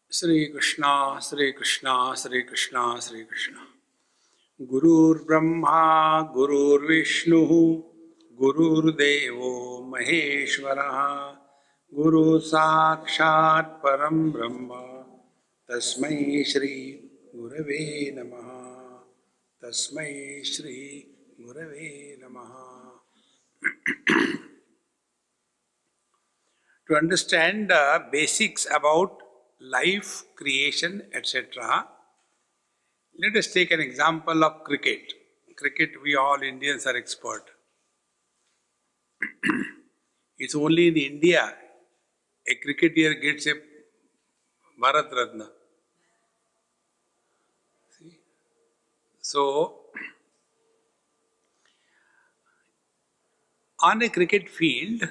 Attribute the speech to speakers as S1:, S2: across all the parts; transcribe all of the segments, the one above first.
S1: Sri Krishna, Sri Krishna, Sri Krishna, Sri Krishna. Gurur Brahma, Gurur Vishnu, Gurur Devo Maheshwara, Guru Sakshat Param Brahma, Tasmai Shri Gurave Namaha, Tasmai Shri Gurave Namaha. To understand the basics about life, creation, etc., let us take an example of cricket. Cricket, we all Indians are expert. It's only in India a cricketer gets a Bharat Ratna. See? So, on a cricket field,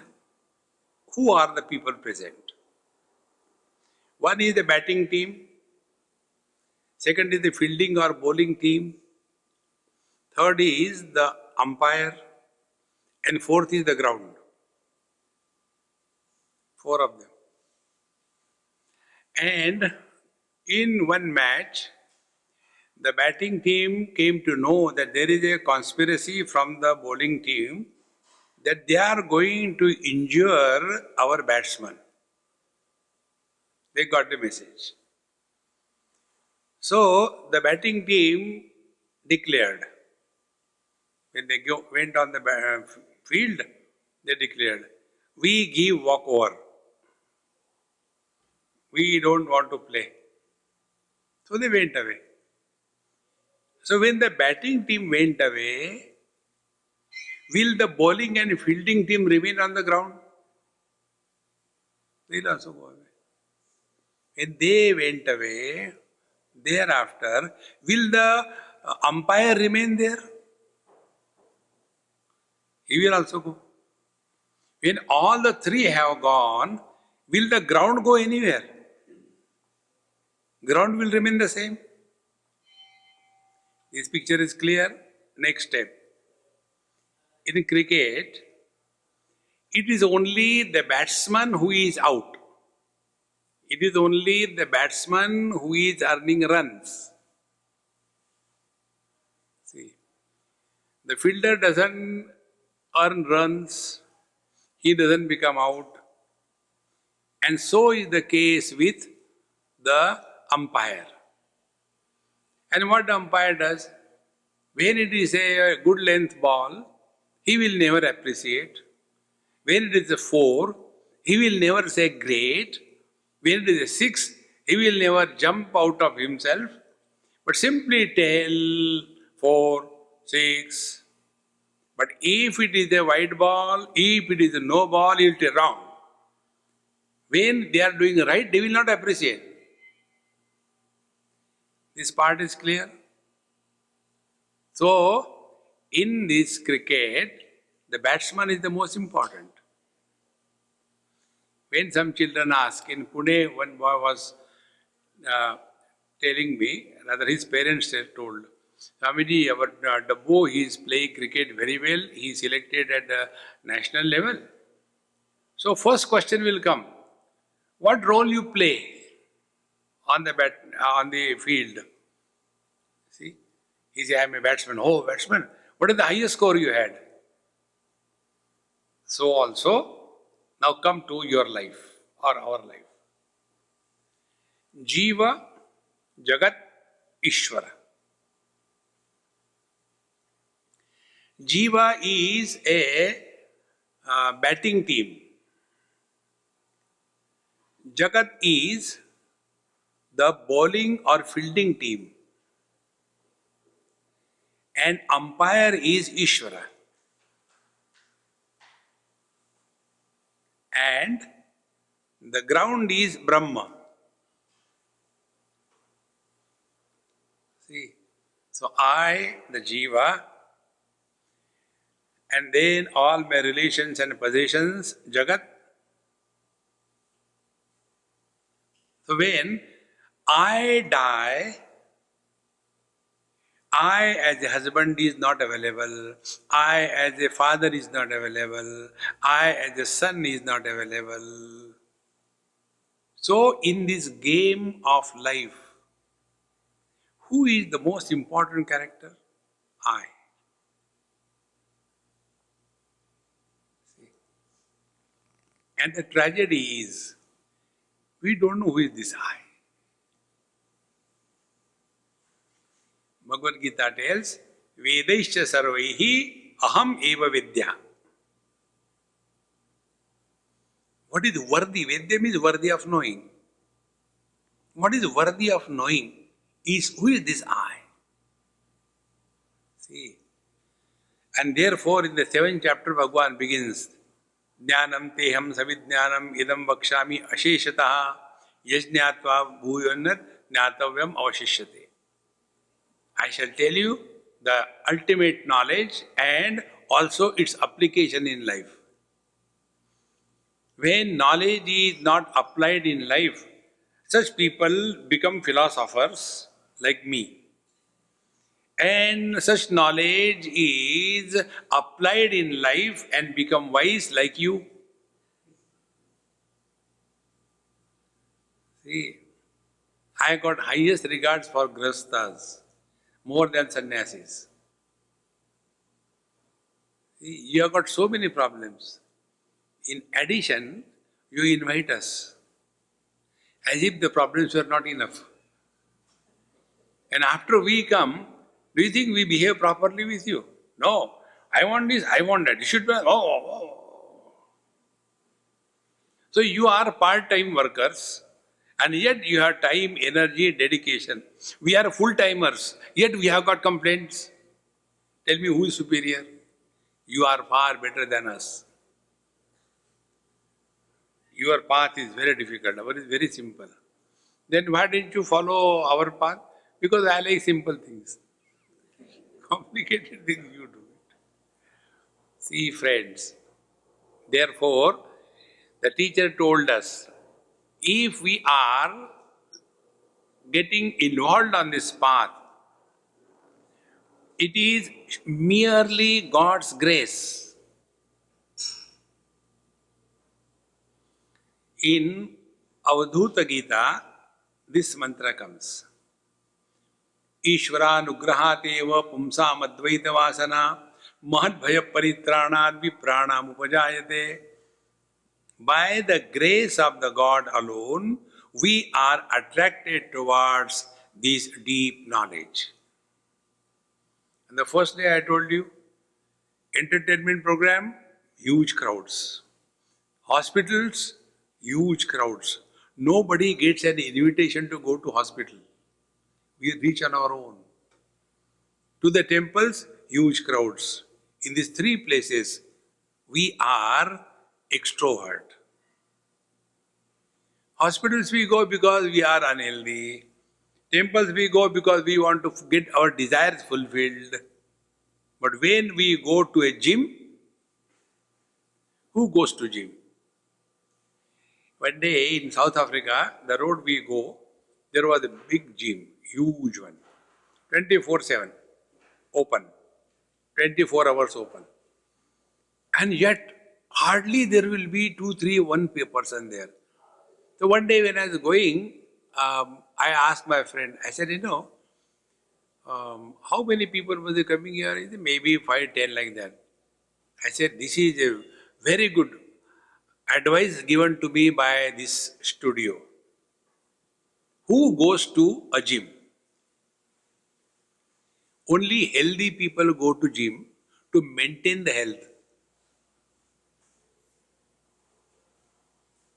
S1: who are the people present? One is the batting team, second is the fielding or bowling team, third is the umpire, and fourth is the ground. Four of them. And in one match, the batting team came to know that there is a conspiracy from the bowling team that they are going to injure our batsman. They got the message. So the batting team declared, when they went on the field, they declared, we give walkover. We don't want to play. So they went away. So when the batting team went away, will the bowling and fielding team remain on the ground? They will also go away. When they went away, thereafter, will the umpire remain there? He will also go. When all the three have gone, will the ground go anywhere? Ground will remain the same. This picture is clear. Next step. In cricket, it is only the batsman who is out. It is only the batsman who is earning runs. See, the fielder doesn't earn runs, he doesn't become out. And so is the case with the umpire. And what the umpire does? When it is a good length ball, he will never appreciate. When it is a 4, he will never say great. When it is a 6, he will never jump out of himself, but simply tell 4, 6. But if it is a wide ball, if it is a no ball, he will tell wrong. When they are doing right, they will not appreciate. This part is clear? So, in this cricket, the batsman is the most important. When some children ask, in Pune, one boy was telling me, rather his parents told, Swamiji, our Dabbo, he is playing cricket very well, he is selected at the national level. So first question will come, what role you play on the field? See, he said, I am a batsman. Oh, batsman, what is the highest score you had? So also, now come to your life or our life. Jiva, Jagat, Ishvara. Jiva is a batting team. Jagat is the bowling or fielding team. And umpire is Ishvara. And the ground is Brahma. See, so I, the Jiva, and then all my relations and possessions, Jagat. So when I die, I as a husband is not available, I as a father is not available, I as a son is not available. So, in this game of life, who is the most important character? I. And the tragedy is, we don't know who is this I. Bhagavad Gita tells, Vedaischa sarvaihi aham eva vidya. What is worthy? Vedya means worthy of knowing. What is worthy of knowing is who is this I. See. And therefore in the 7th chapter Bhagavan begins, Jnanam teham savidjnanam idam vakshami asheshataha yajñatva bhuyonat jnatavyam avashishyate. I shall tell you the ultimate knowledge and also its application in life. When knowledge is not applied in life, such people become philosophers like me. And such knowledge is applied in life and become wise like you. See, I got highest regards for grastas, more than sannyasis. See, you have got so many problems. In addition, you invite us, as if the problems were not enough. And after we come, do you think we behave properly with you? No. I want this, I want that. You should be, oh. So you are part-time workers, and yet you have time, energy, dedication. We are full-timers, yet we have got complaints. Tell me who is superior? You are far better than us. Your path is very difficult, ours is very simple. Then why didn't you follow our path? Because I like simple things. Complicated things you do it. See, friends, therefore, the teacher told us, if we are getting involved on this path, it is merely God's grace. In Avadhuta Gita, this mantra comes. Ishvaranugrahateva pumsam advaita vasana mahadbhaya paritranad vipranam upajayate. By the grace of the God alone, we are attracted towards this deep knowledge. And the first day I told you, entertainment program, huge crowds. Hospitals, huge crowds. Nobody gets an invitation to go to hospital. We reach on our own. To the temples, huge crowds. In these three places, we are extrovert. Hospitals we go because we are unhealthy. Temples we go because we want to get our desires fulfilled. But when we go to a gym, who goes to gym? One day in South Africa, the road we go, there was a big gym, huge one, 24/7, open, 24 hours open. And yet, hardly there will be 2, 3, 1 person there. So one day when I was going, I asked my friend, I said, how many people were coming here? He said, maybe 5, 10 like that. I said, this is a very good advice given to me by this studio. Who goes to a gym? Only healthy people go to gym to maintain the health.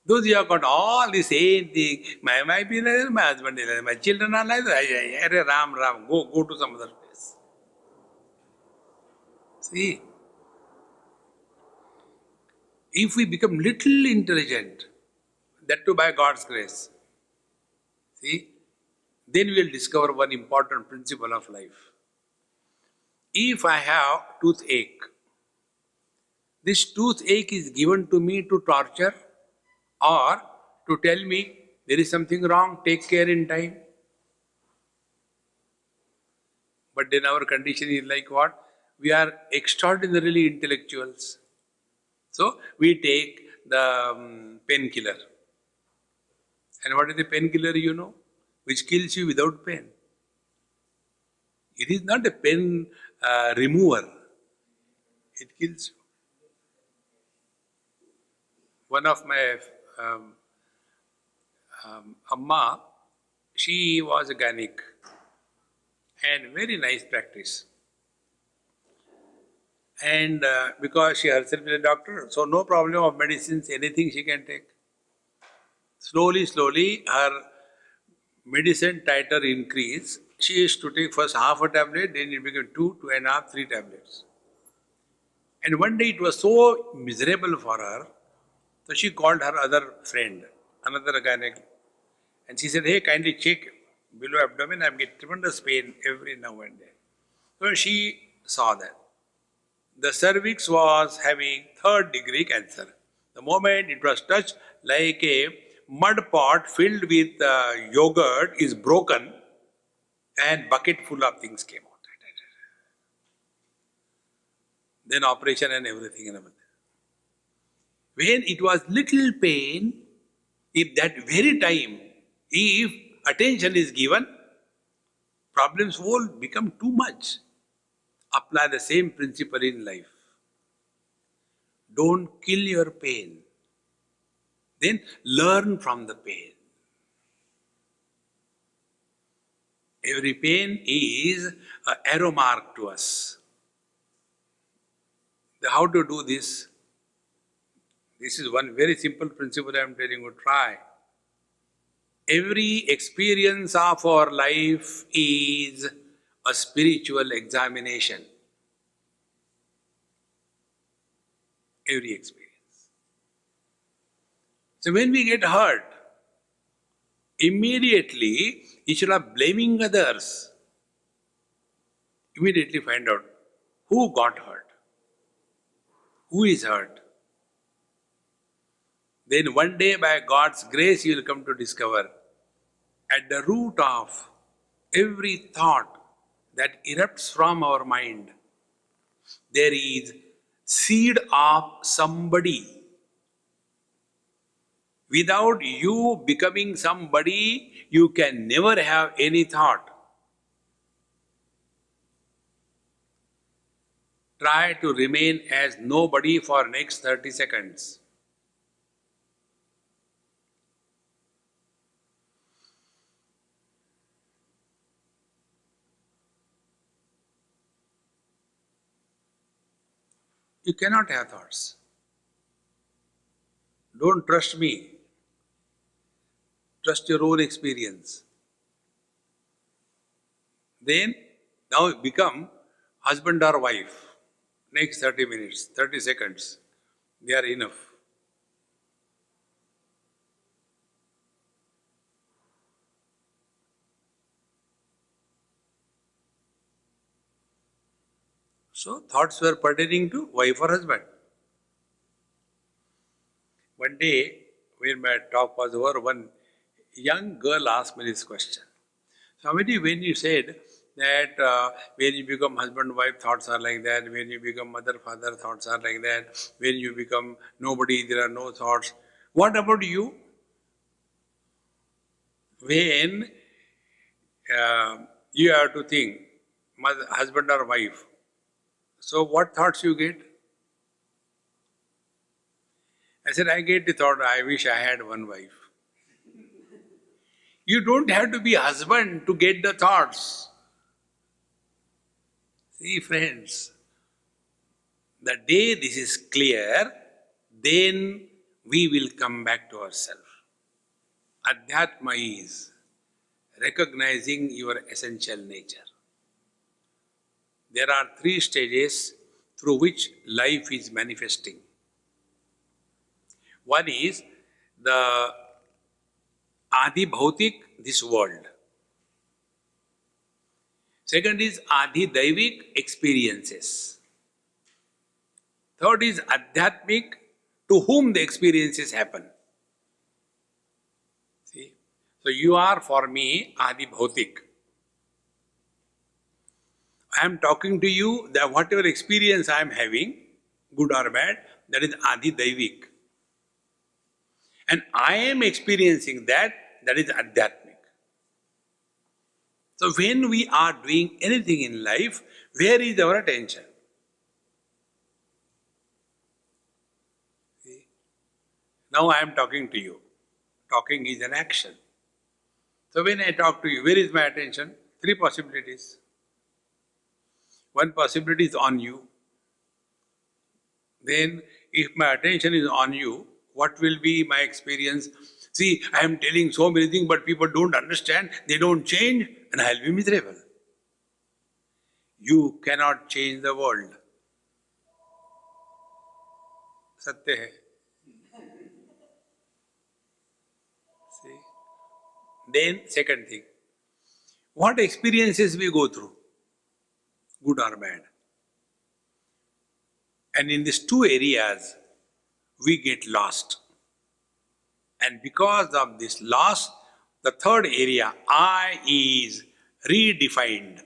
S1: Those who have got all the same thing, my business, my husband is like, my children are like that, Ram, go to some other place. See, if we become little intelligent, that too by God's grace, see, then we will discover one important principle of life. If I have toothache, this toothache is given to me to torture or to tell me there is something wrong, take care in time. But then our condition is like what? We are extraordinarily intellectuals. So we take the painkiller. And what is the painkiller you know? Which kills you without pain. It is not a pain remover. It kills you. One of my Amma, she was a gynec and very nice practice. And because she herself is a doctor, so no problem of medicines, anything she can take. Slowly, slowly, her medicine titer increase. She used to take first half a tablet, then it became 2, 2.5, 3 tablets. And one day it was so miserable for her, so she called her other friend, another gynec, and she said, "Hey, kindly check below abdomen, I'm getting tremendous pain every now and then." So she saw that. The cervix was having 3rd-degree cancer. The moment it was touched, like a mud pot filled with yogurt is broken, and bucket full of things came out. Then operation and everything and everything. When it was little pain, if that very time, if attention is given, problems won't become too much. Apply the same principle in life. Don't kill your pain. Then learn from the pain. Every pain is an arrow mark to us. How to do this? This is one very simple principle I am telling you, try. Every experience of our life is a spiritual examination. Every experience. So when we get hurt, immediately, instead of blaming others, immediately find out who got hurt, who is hurt. Then one day by God's grace you will come to discover at the root of every thought that erupts from our mind, there is seed of somebody. Without you becoming somebody, you can never have any thought. Try to remain as nobody for next 30 seconds. You cannot have thoughts. Don't trust me. Trust your own experience. Then, now become husband or wife. Next 30 minutes, 30 seconds, they are enough. So, thoughts were pertaining to wife or husband. One day, when my talk was over, one young girl asked me this question. Swami, when you said that when you become husband, wife, thoughts are like that. When you become mother, father, thoughts are like that. When you become nobody, there are no thoughts. What about you? When you have to think, mother, husband or wife, so what thoughts you get? I said, I get the thought, I wish I had one wife. You don't have to be husband to get the thoughts. See, friends, the day this is clear, then we will come back to ourselves. Adhyatma is recognizing your essential nature. There are 3 stages through which life is manifesting. One is the Adi Bhautik, this world. Second is Adi Daivik, experiences. Third is Adhyatmik, to whom the experiences happen. See? So you are for me Adi Bhautik. I am talking to you that whatever experience I am having, good or bad, that is Adi Daivik. And I am experiencing that that is Adhyatmic. So when we are doing anything in life, where is our attention? See? Now I am talking to you. Talking is an action. So when I talk to you, where is my attention? Three possibilities. One possibility is on you. Then if my attention is on you, what will be my experience? See, I am telling so many things, but people don't understand, they don't change, and I will be miserable. You cannot change the world. Satya hai. See? Then, second thing, what experiences we go through, good or bad. And in these two areas, we get lost. And because of this loss, the third area, I, is redefined.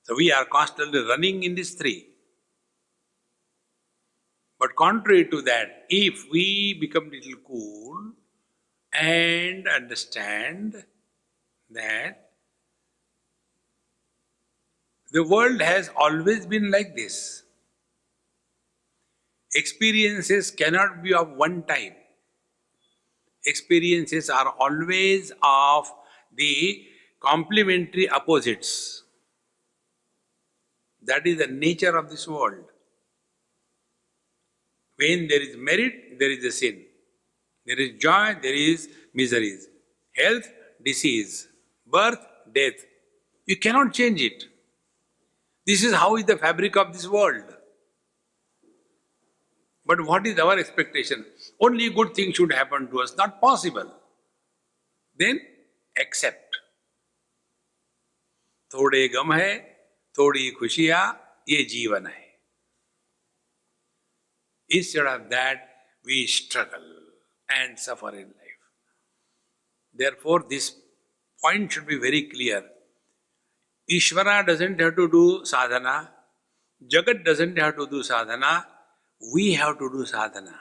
S1: So we are constantly running in these three. But contrary to that, if we become little cool and understand that the world has always been like this, experiences cannot be of one type. Experiences are always of the complementary opposites. That is the nature of this world. When there is merit, there is a sin. There is joy, there is miseries. Health, disease. Birth, death. You cannot change it. This is how is the fabric of this world. But what is our expectation? Only good things should happen to us. Not possible. Then accept. थोड़े गम है, थोड़ी खुशियाँ, ये जीवन है. Instead of that, we struggle and suffer in life. Therefore, this point should be very clear. Ishvara doesn't have to do sadhana. Jagat doesn't have to do sadhana. We have to do sadhana.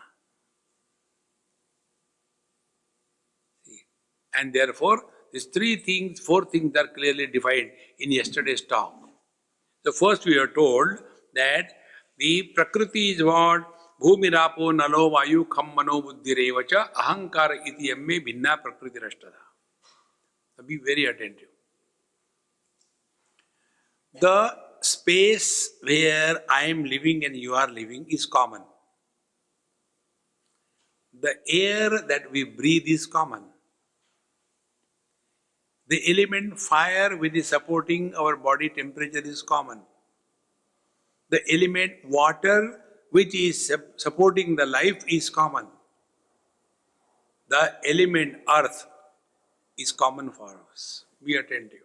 S1: See? And therefore, these three things, four things are clearly defined in yesterday's talk. So first we are told that the Prakriti is what? Bhumirapo nalo vayu kham mano buddhirevacha ahankara iti yamme bhinna prakriti rashtada. So be very attentive. The space where I am living and you are living is common. The air that we breathe is common. The element fire which is supporting our body temperature is common. The element water which is supporting the life is common. The element earth is common for us. Be attentive.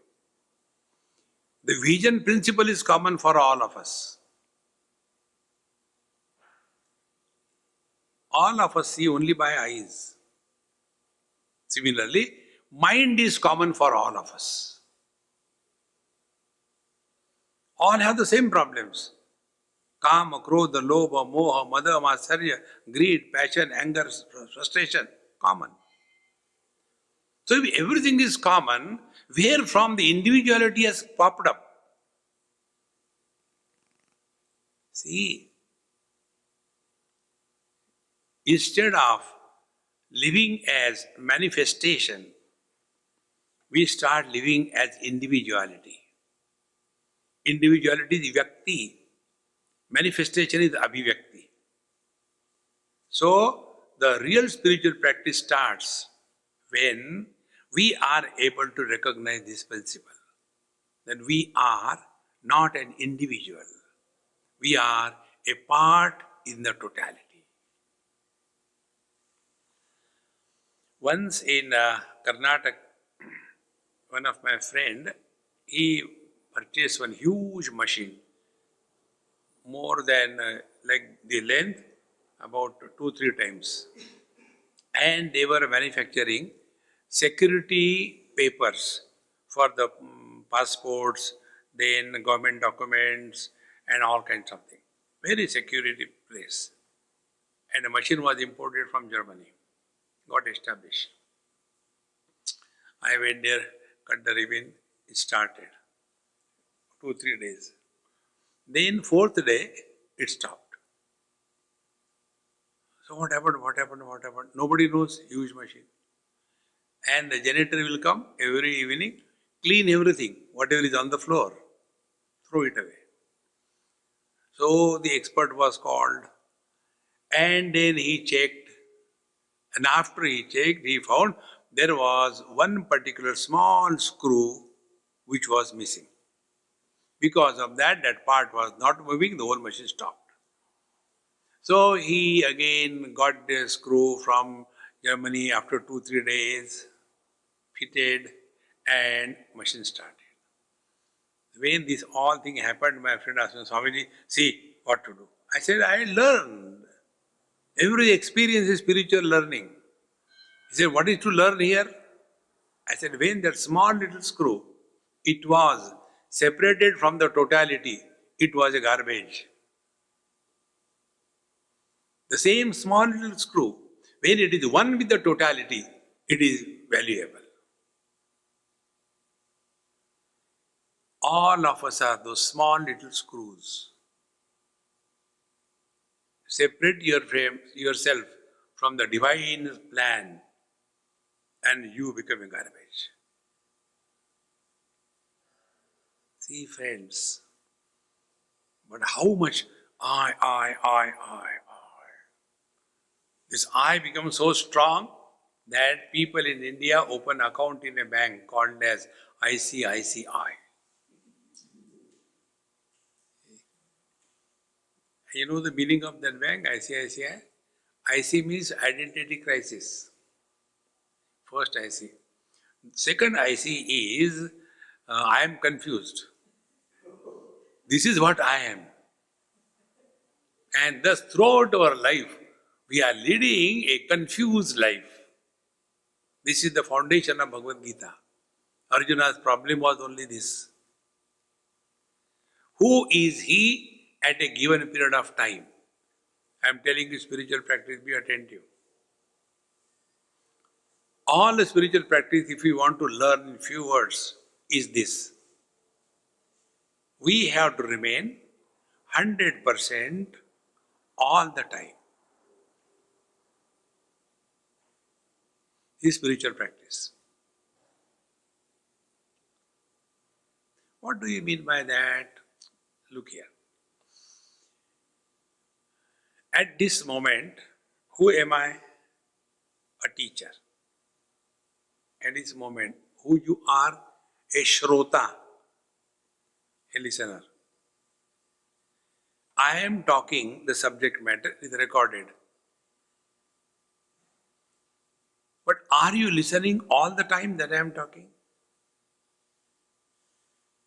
S1: The vision principle is common for all of us. All of us see only by eyes. Similarly, mind is common for all of us. All have the same problems. Kama, Krodha, Lobha, Moha, Mada, Matsarya, greed, passion, anger, frustration, common. So if everything is common, where from the individuality has popped up? See, instead of living as manifestation, we start living as individuality. Individuality is vyakti. Manifestation is abhivyakti. So, the real spiritual practice starts when we are able to recognize this principle. That we are not an individual. We are a part in the totality. Once in Karnataka, one of my friend, he purchased one huge machine, more than like the length, about 2-3 times. And they were manufacturing security papers for the passports, then government documents, and all kinds of things. Very security place. And the machine was imported from Germany. got established. I went there, cut the ribbon, it started. 2, 3 days. Then fourth day, it stopped. So what happened, what happened, what happened? Nobody knows, huge machine. And the janitor will come every evening, clean everything, whatever is on the floor, throw it away. So the expert was called, and then he checked. And after he checked, he found there was one particular small screw which was missing. Because of that, that part was not moving, the whole machine stopped. So he again got the screw from Germany after 2, 3 days, fitted, and machine started. When this all thing happened, my friend asked me, Swamiji, see what to do. I said, I learned. Every experience is spiritual learning. He said, what is to learn here? I said, when that small little screw, it was separated from the totality, it was a garbage. The same small little screw, when it is one with the totality, it is valuable. All of us are those small little screws. Separate yourself from the divine plan and you become a garbage. See, friends, but how much I. This I becomes so strong that people in India open account in a bank called as ICICI. You know the meaning of that bank, ICICI? IC means identity crisis. First IC. Second IC is, I am confused. This is what I am. And thus throughout our life, we are leading a confused life. This is the foundation of Bhagavad Gita. Arjuna's problem was only this. Who is he at a given period of time? I am telling you spiritual practice, be attentive. All the spiritual practice, if we want to learn in few words, is this. We have to remain 100% all the time. This is spiritual practice. What do you mean by that? Look here. At this moment, who am I? A teacher. At this moment, who you are? A Shrota, a listener. I am talking, the subject matter is recorded. But are you listening all the time that I am talking?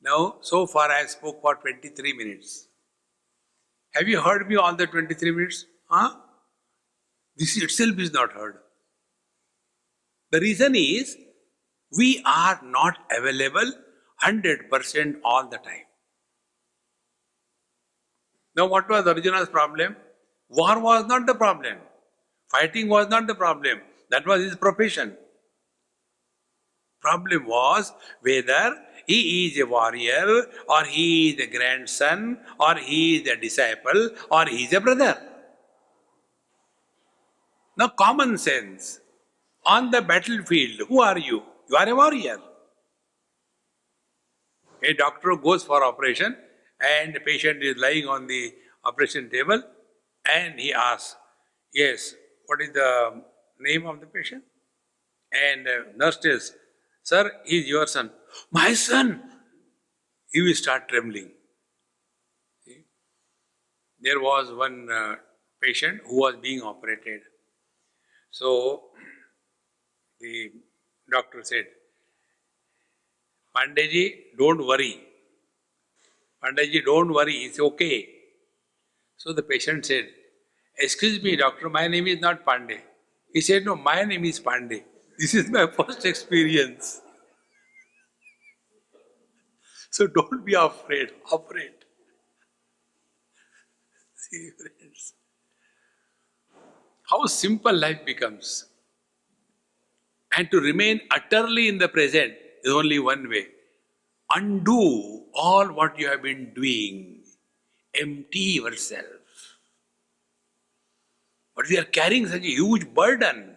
S1: Now, so far I spoke for 23 minutes. Have you heard me all the 23 minutes? This itself is not heard. The reason is, we are not available 100% all the time. Now what was Arjuna's problem? War was not the problem. Fighting was not the problem. That was his profession. Problem was whether he is a warrior, or he is a grandson, or he is a disciple, or he is a brother. Now common sense. On the battlefield, who are you? You are a warrior. A doctor goes for operation and the patient is lying on the operation table and he asks, yes, what is the name of the patient? And nurse tells, sir, he is your son. My son! He will start trembling. See? There was one patient who was being operated. So the doctor said, Pandeyji, don't worry. Pandeyji, don't worry, it's okay. So the patient said, excuse me, doctor, my name is not Pandey. He said, no, my name is Pandey. This is my first experience. So don't be afraid, operate. See, friends, how simple life becomes. And to remain utterly in the present is only one way. Undo all what you have been doing. Empty yourself. But we are carrying such a huge burden.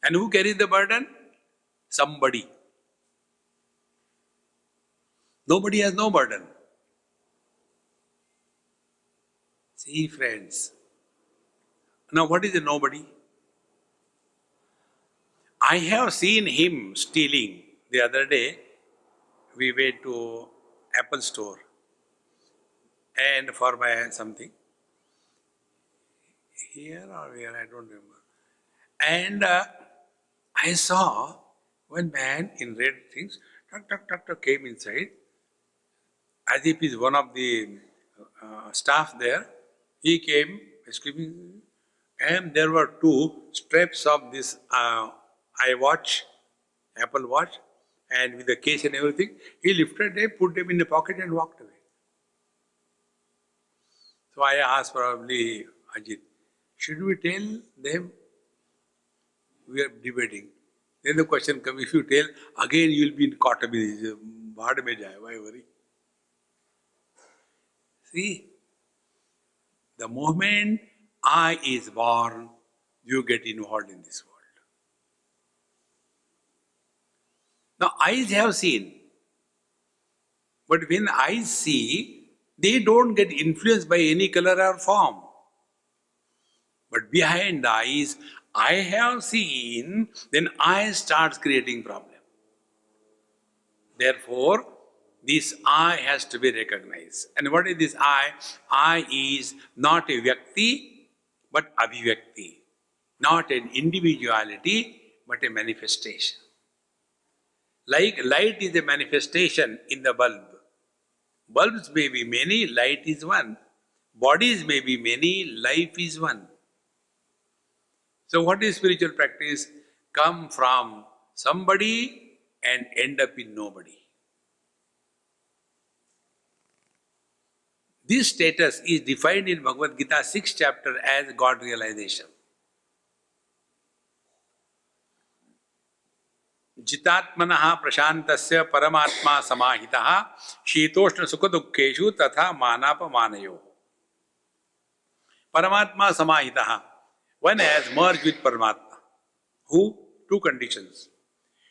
S1: And who carries the burden? Somebody. Nobody has no burden. See, friends. Now, what is a nobody? I have seen him stealing. The other day, we went to Apple store and for my something. Here or where, I don't remember. And I saw one man in red things, came inside as if he's one of the staff there. He came, screaming, and there were two straps of this iWatch, Apple Watch, and with the case and everything. He lifted them, put them in the pocket and walked away. So I asked probably Ajit, should we tell them? We are debating. Then the question comes, if you tell, again you will be caught up in this. Baad mein jaye, why worry? See, the moment I is born, you get involved in this world. Now, eyes have seen. But when eyes see, they don't get influenced by any color or form. But behind the eyes, I have seen, then I starts creating problem. Therefore, this I has to be recognized. And what is this I? I is not a Vyakti, but Abhivyakti. Not an individuality, but a manifestation. Like light is a manifestation in the bulb. Bulbs may be many, light is one. Bodies may be many, life is one. So what is spiritual practice? Come from somebody and end up in nobody. This status is defined in Bhagavad Gita 6th chapter as God realization. Jitatmanaha prashantasya paramatma samahitaha shitoshna sukha dukkheshu tatha manapa manayo. Paramatma samahitaha. One has merged with Paramatma. Who? Two conditions.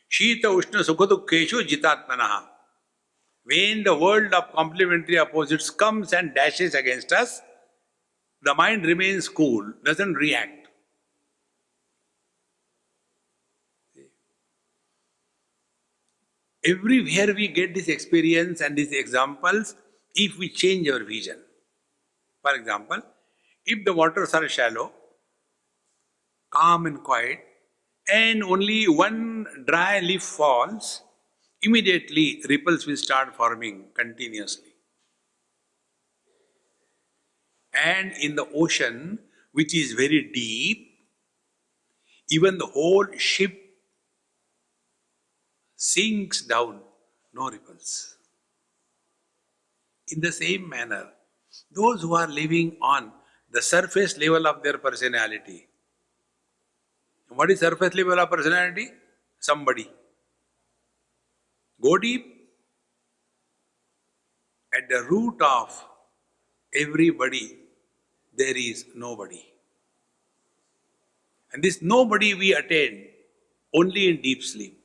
S1: Shita ushna sukha dukkheshu jitatmanaha. When the world of complementary opposites comes and dashes against us, the mind remains cool, doesn't react. Everywhere we get this experience and these examples, if we change our vision. For example, if the waters are shallow, calm and quiet, and only one dry leaf falls, immediately ripples will start forming continuously. And in the ocean, which is very deep, even the whole ship sinks down, no ripples. In the same manner, those who are living on the surface level of their personality. What is surface level of personality? Somebody. Go deep. At the root of everybody, there is nobody. And this nobody we attain only in deep sleep.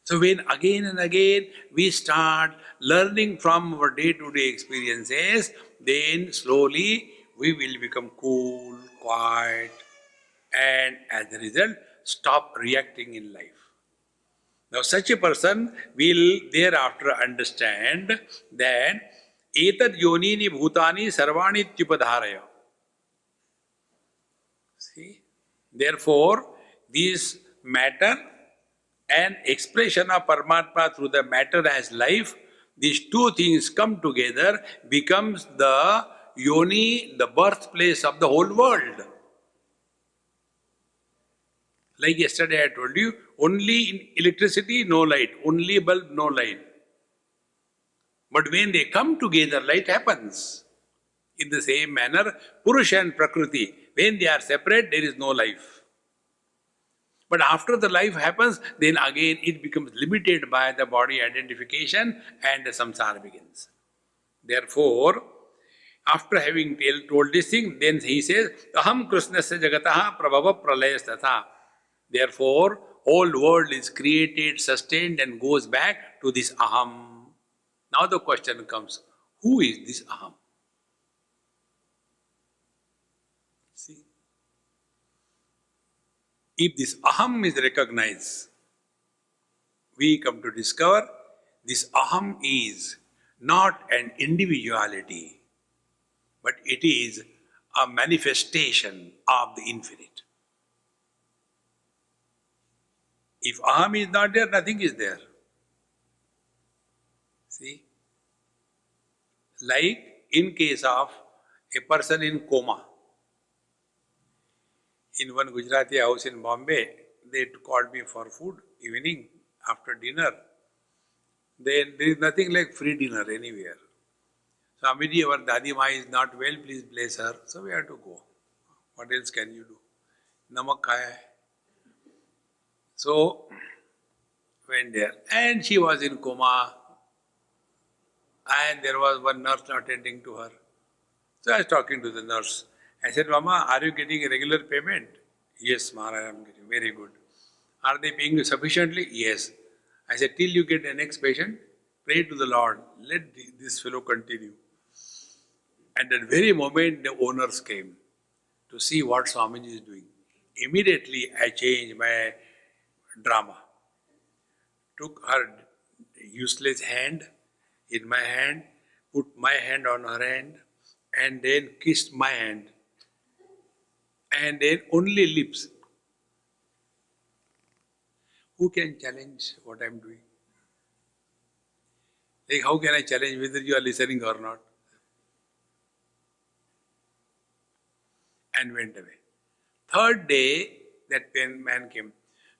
S1: So when again and again we start learning from our day-to-day experiences, then slowly we will become cool, quiet, and as a result, stop reacting in life. Now such a person will thereafter understand that etad yonini bhutani sarvani tyupadharaya. See? Therefore, this matter and expression of Paramatma through the matter as life, these two things come together, becomes the yoni, the birthplace of the whole world. Like yesterday I told you, only in electricity, no light. Only bulb, no light. But when they come together, light happens. In the same manner, Purusha and Prakriti, when they are separate, there is no life. But after the life happens, then again it becomes limited by the body identification and the samsara begins. Therefore, after having told this thing, then he says, Aham Krishnasya Jagataha Prabhava Pralayasthatha. Therefore, whole world is created, sustained, and goes back to this Aham. Now the question comes, who is this Aham? See? If this Aham is recognized, we come to discover this Aham is not an individuality, but it is a manifestation of the infinite. If Aham is not there, nothing is there. See? Like in case of a person in coma. In one Gujarati house in Bombay, they called me for food, evening, after dinner. Then there is nothing like free dinner anywhere. Swamiji, our Dadi Ma is not well, please bless her. So we have to go. What else can you do? Namak khaya hai. So, went there. And she was in coma. And there was one nurse attending to her. So I was talking to the nurse. I said, Mama, are you getting a regular payment? Yes, Maharaj, I am getting. Very good. Are they paying you sufficiently? Yes. I said, till you get the next patient, pray to the Lord. Let this fellow continue. And at that very moment, the owners came to see what Swamiji is doing. Immediately, I changed my drama. Took her useless hand in my hand, put my hand on her hand, and then kissed my hand. And then only lips. Who can challenge what I am doing? Like, how can I challenge whether you are listening or not? And went away. Third day, that man came.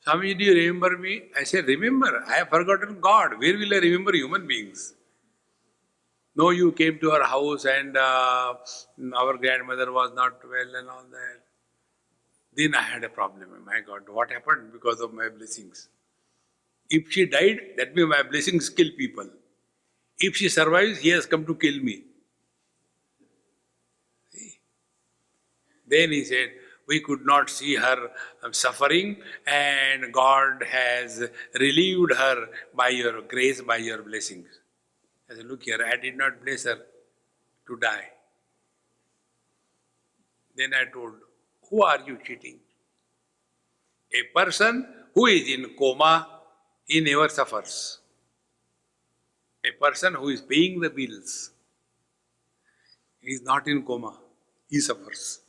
S1: Swamiji, do you remember me? I said, remember? I have forgotten God. Where will I remember human beings? No, you came to our house and our grandmother was not well and all that. Then I had a problem. My God, what happened because of my blessings? If she died, that means my blessings kill people. If she survives, he has come to kill me. See? Then he said, we could not see her suffering and God has relieved her by your grace, by your blessings. I said, look here, I did not bless her to die. Then I told, who are you cheating? A person who is in coma, he never suffers. A person who is paying the bills, he is not in coma, he suffers.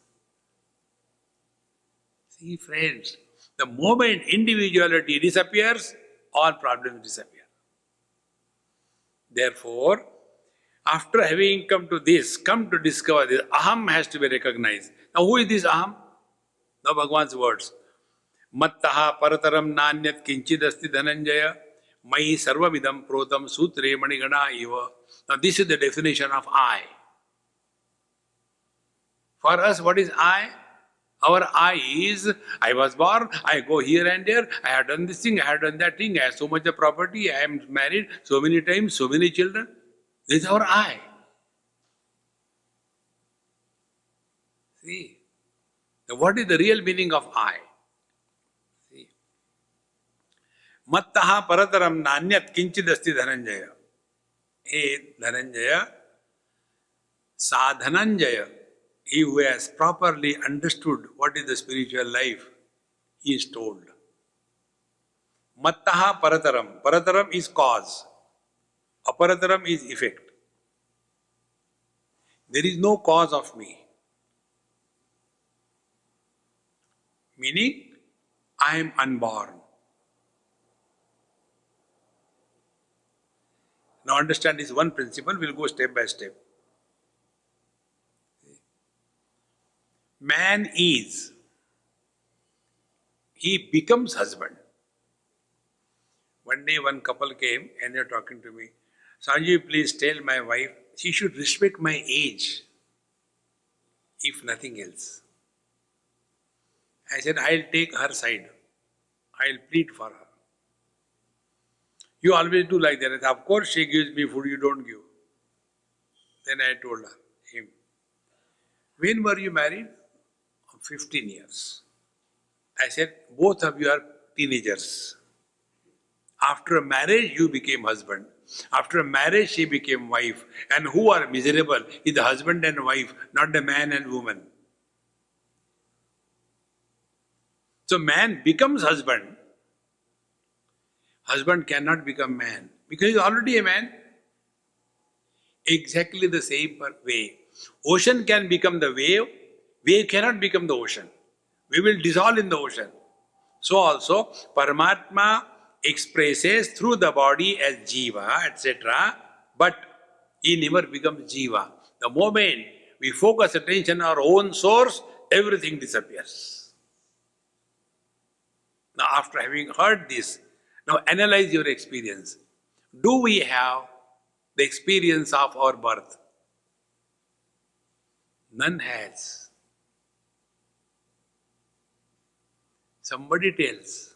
S1: See, friends, the moment individuality disappears, all problems disappear. Therefore, after having come to discover this, Aham has to be recognized. Now, who is this Aham? Now, Bhagavan's words. Mattaha parataram nanyat kinchidasti dhananjaya mai sarvamidam protam sutre manigana eva. Now, this is the definition of I. For us, what is I? Our I is, I was born, I go here and there, I have done this thing, I have done that thing, I have so much of property, I am married so many times, so many children. This is our I. See, now what is the real meaning of I? See, Mattaha parataram nanyat kinchidasti dhananjaya. Hey Dhananjaya, sadhananjaya. He who has properly understood what is the spiritual life, he is told. Mattaha parataram. Parataram is cause. Aparataram is effect. There is no cause of me. Meaning, I am unborn. Now understand this one principle, we'll go step by step. Man is, he becomes husband. One day one couple came and they were talking to me. Sanjeev, please tell my wife, she should respect my age, if nothing else. I said, I'll take her side. I'll plead for her. You always do like that. Of course she gives me food, you don't give. Then I told him, when were you married? 15 years. I said, both of you are teenagers. After a marriage, you became husband. After a marriage, she became wife. And who are miserable is the husband and wife, not the man and woman. So man becomes husband. Husband cannot become man because he is already a man. Exactly the same way. Ocean can become the wave, wave cannot become the ocean. We will dissolve in the ocean. So also, Paramatma expresses through the body as Jiva, etc. But he never becomes Jiva. The moment we focus attention on our own source, everything disappears. Now, after having heard this, now analyze your experience. Do we have the experience of our birth? None has. Somebody tells,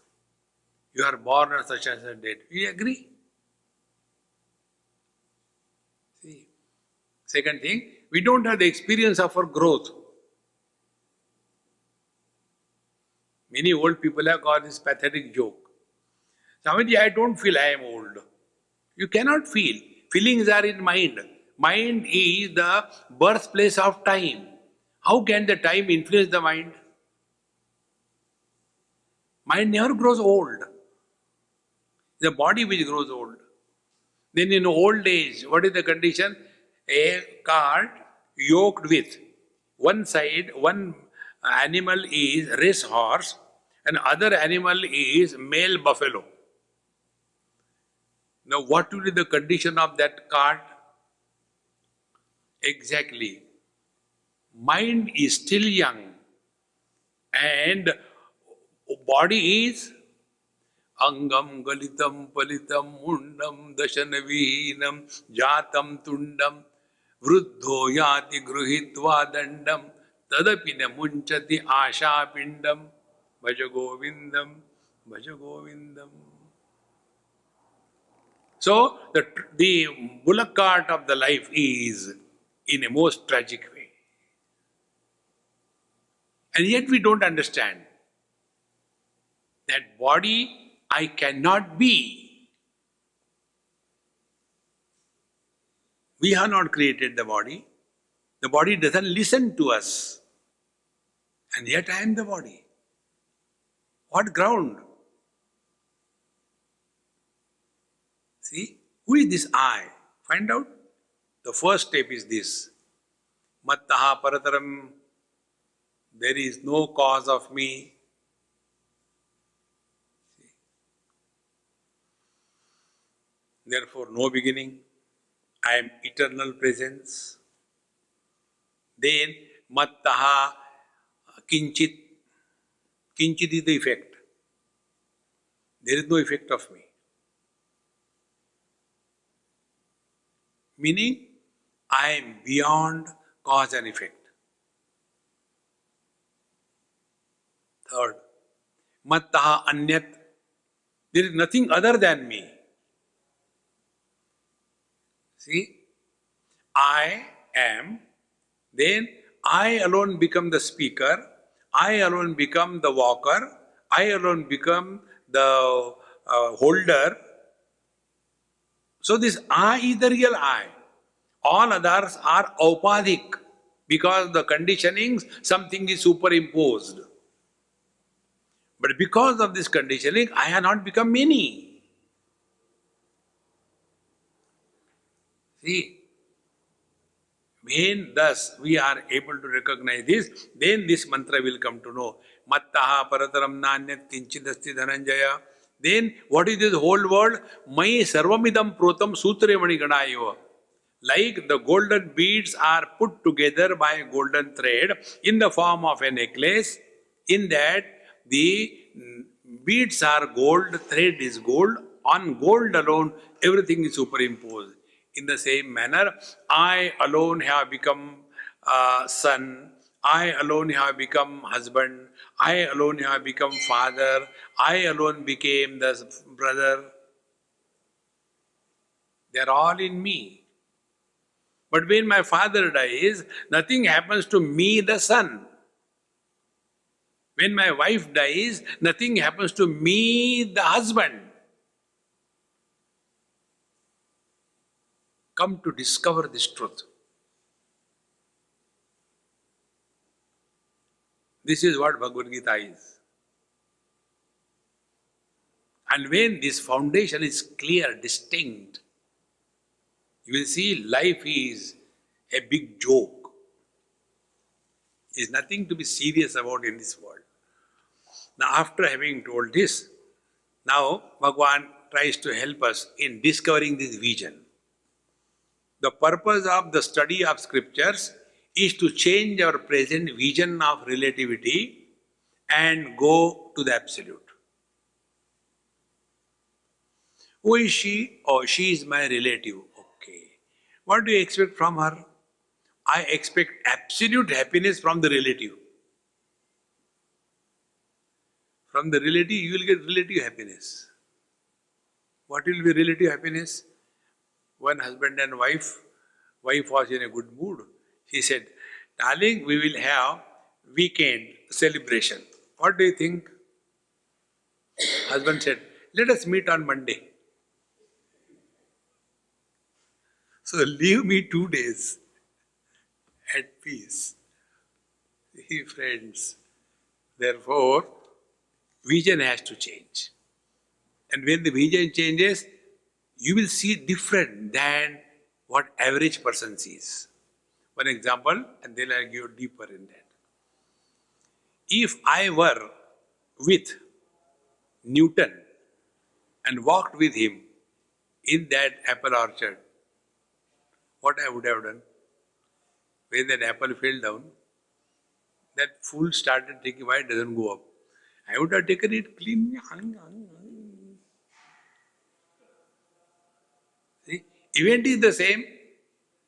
S1: you are born on such as a date. We agree. See. Second thing, we don't have the experience of our growth. Many old people have got this pathetic joke. Swamiji, I don't feel I am old. You cannot feel. Feelings are in mind. Mind is the birthplace of time. How can the time influence the mind? Mind never grows old. The body which grows old. Then in old age, what is the condition? A cart yoked with one side, one animal is race horse and other animal is male buffalo. Now what will be the condition of that cart? Exactly. Mind is still young and body is angam galitam palitam mundam dashanavinam jatam tundam vruddho yati gruhitva dandam tadapina munchati asha pindam bhaja govindam bhaja govindam. So the bullock cart of the life is in a most tragic way. And yet we don't understand that body I cannot be. We have not created the body. The body doesn't listen to us. And yet I am the body. What ground? See, who is this I? Find out. The first step is this. Mattaha parataram. There is no cause of me. See? Therefore, no beginning. I am eternal presence. Then, mattaha kinchit. Kinchit is the effect. There is no effect of me. Meaning, I am beyond cause and effect. Third, mattaha anyat. There is nothing other than me. See, I am, then I alone become the speaker, I alone become the walker, I alone become the holder. So this I is the real I. All others are aupadhic because the conditionings, something is superimposed. But because of this conditioning, I have not become many. See, when thus we are able to recognize this, then this mantra will come to know. Mattaha parataram nanyat kinchidasti dhananjaya. Then what is this whole world? Mai sarvamidam protam sutre maniganayava. Like the golden beads are put together by a golden thread in the form of a necklace, in that the beads are gold, thread is gold, on gold alone everything is superimposed. In the same manner, I alone have become sun, I alone have become husband. I alone have become father. I alone became the brother. They are all in me. But when my father dies, nothing happens to me, the son. When my wife dies, nothing happens to me, the husband. Come to discover this truth. This is what Bhagavad Gita is. And when this foundation is clear, distinct, you will see life is a big joke. There is nothing to be serious about in this world. Now, after having told this, now Bhagavan tries to help us in discovering this vision. The purpose of the study of scriptures is to change our present vision of relativity and go to the absolute. Who is she? Oh, she is my relative. Okay. What do you expect from her? I expect absolute happiness from the relative. From the relative, you will get relative happiness. What will be relative happiness? One husband and wife. Wife was in a good mood. She said, darling, we will have weekend celebration. What do you think? Husband said, let us meet on Monday. So leave me 2 days at peace. See, friends, therefore, vision has to change. And when the vision changes, you will see different than what average person sees. One example, and then I'll go deeper in that. If I were with Newton and walked with him in that apple orchard, what I would have done? When that apple fell down, that fool started thinking, why it doesn't go up? I would have taken it clean. See, event is the same.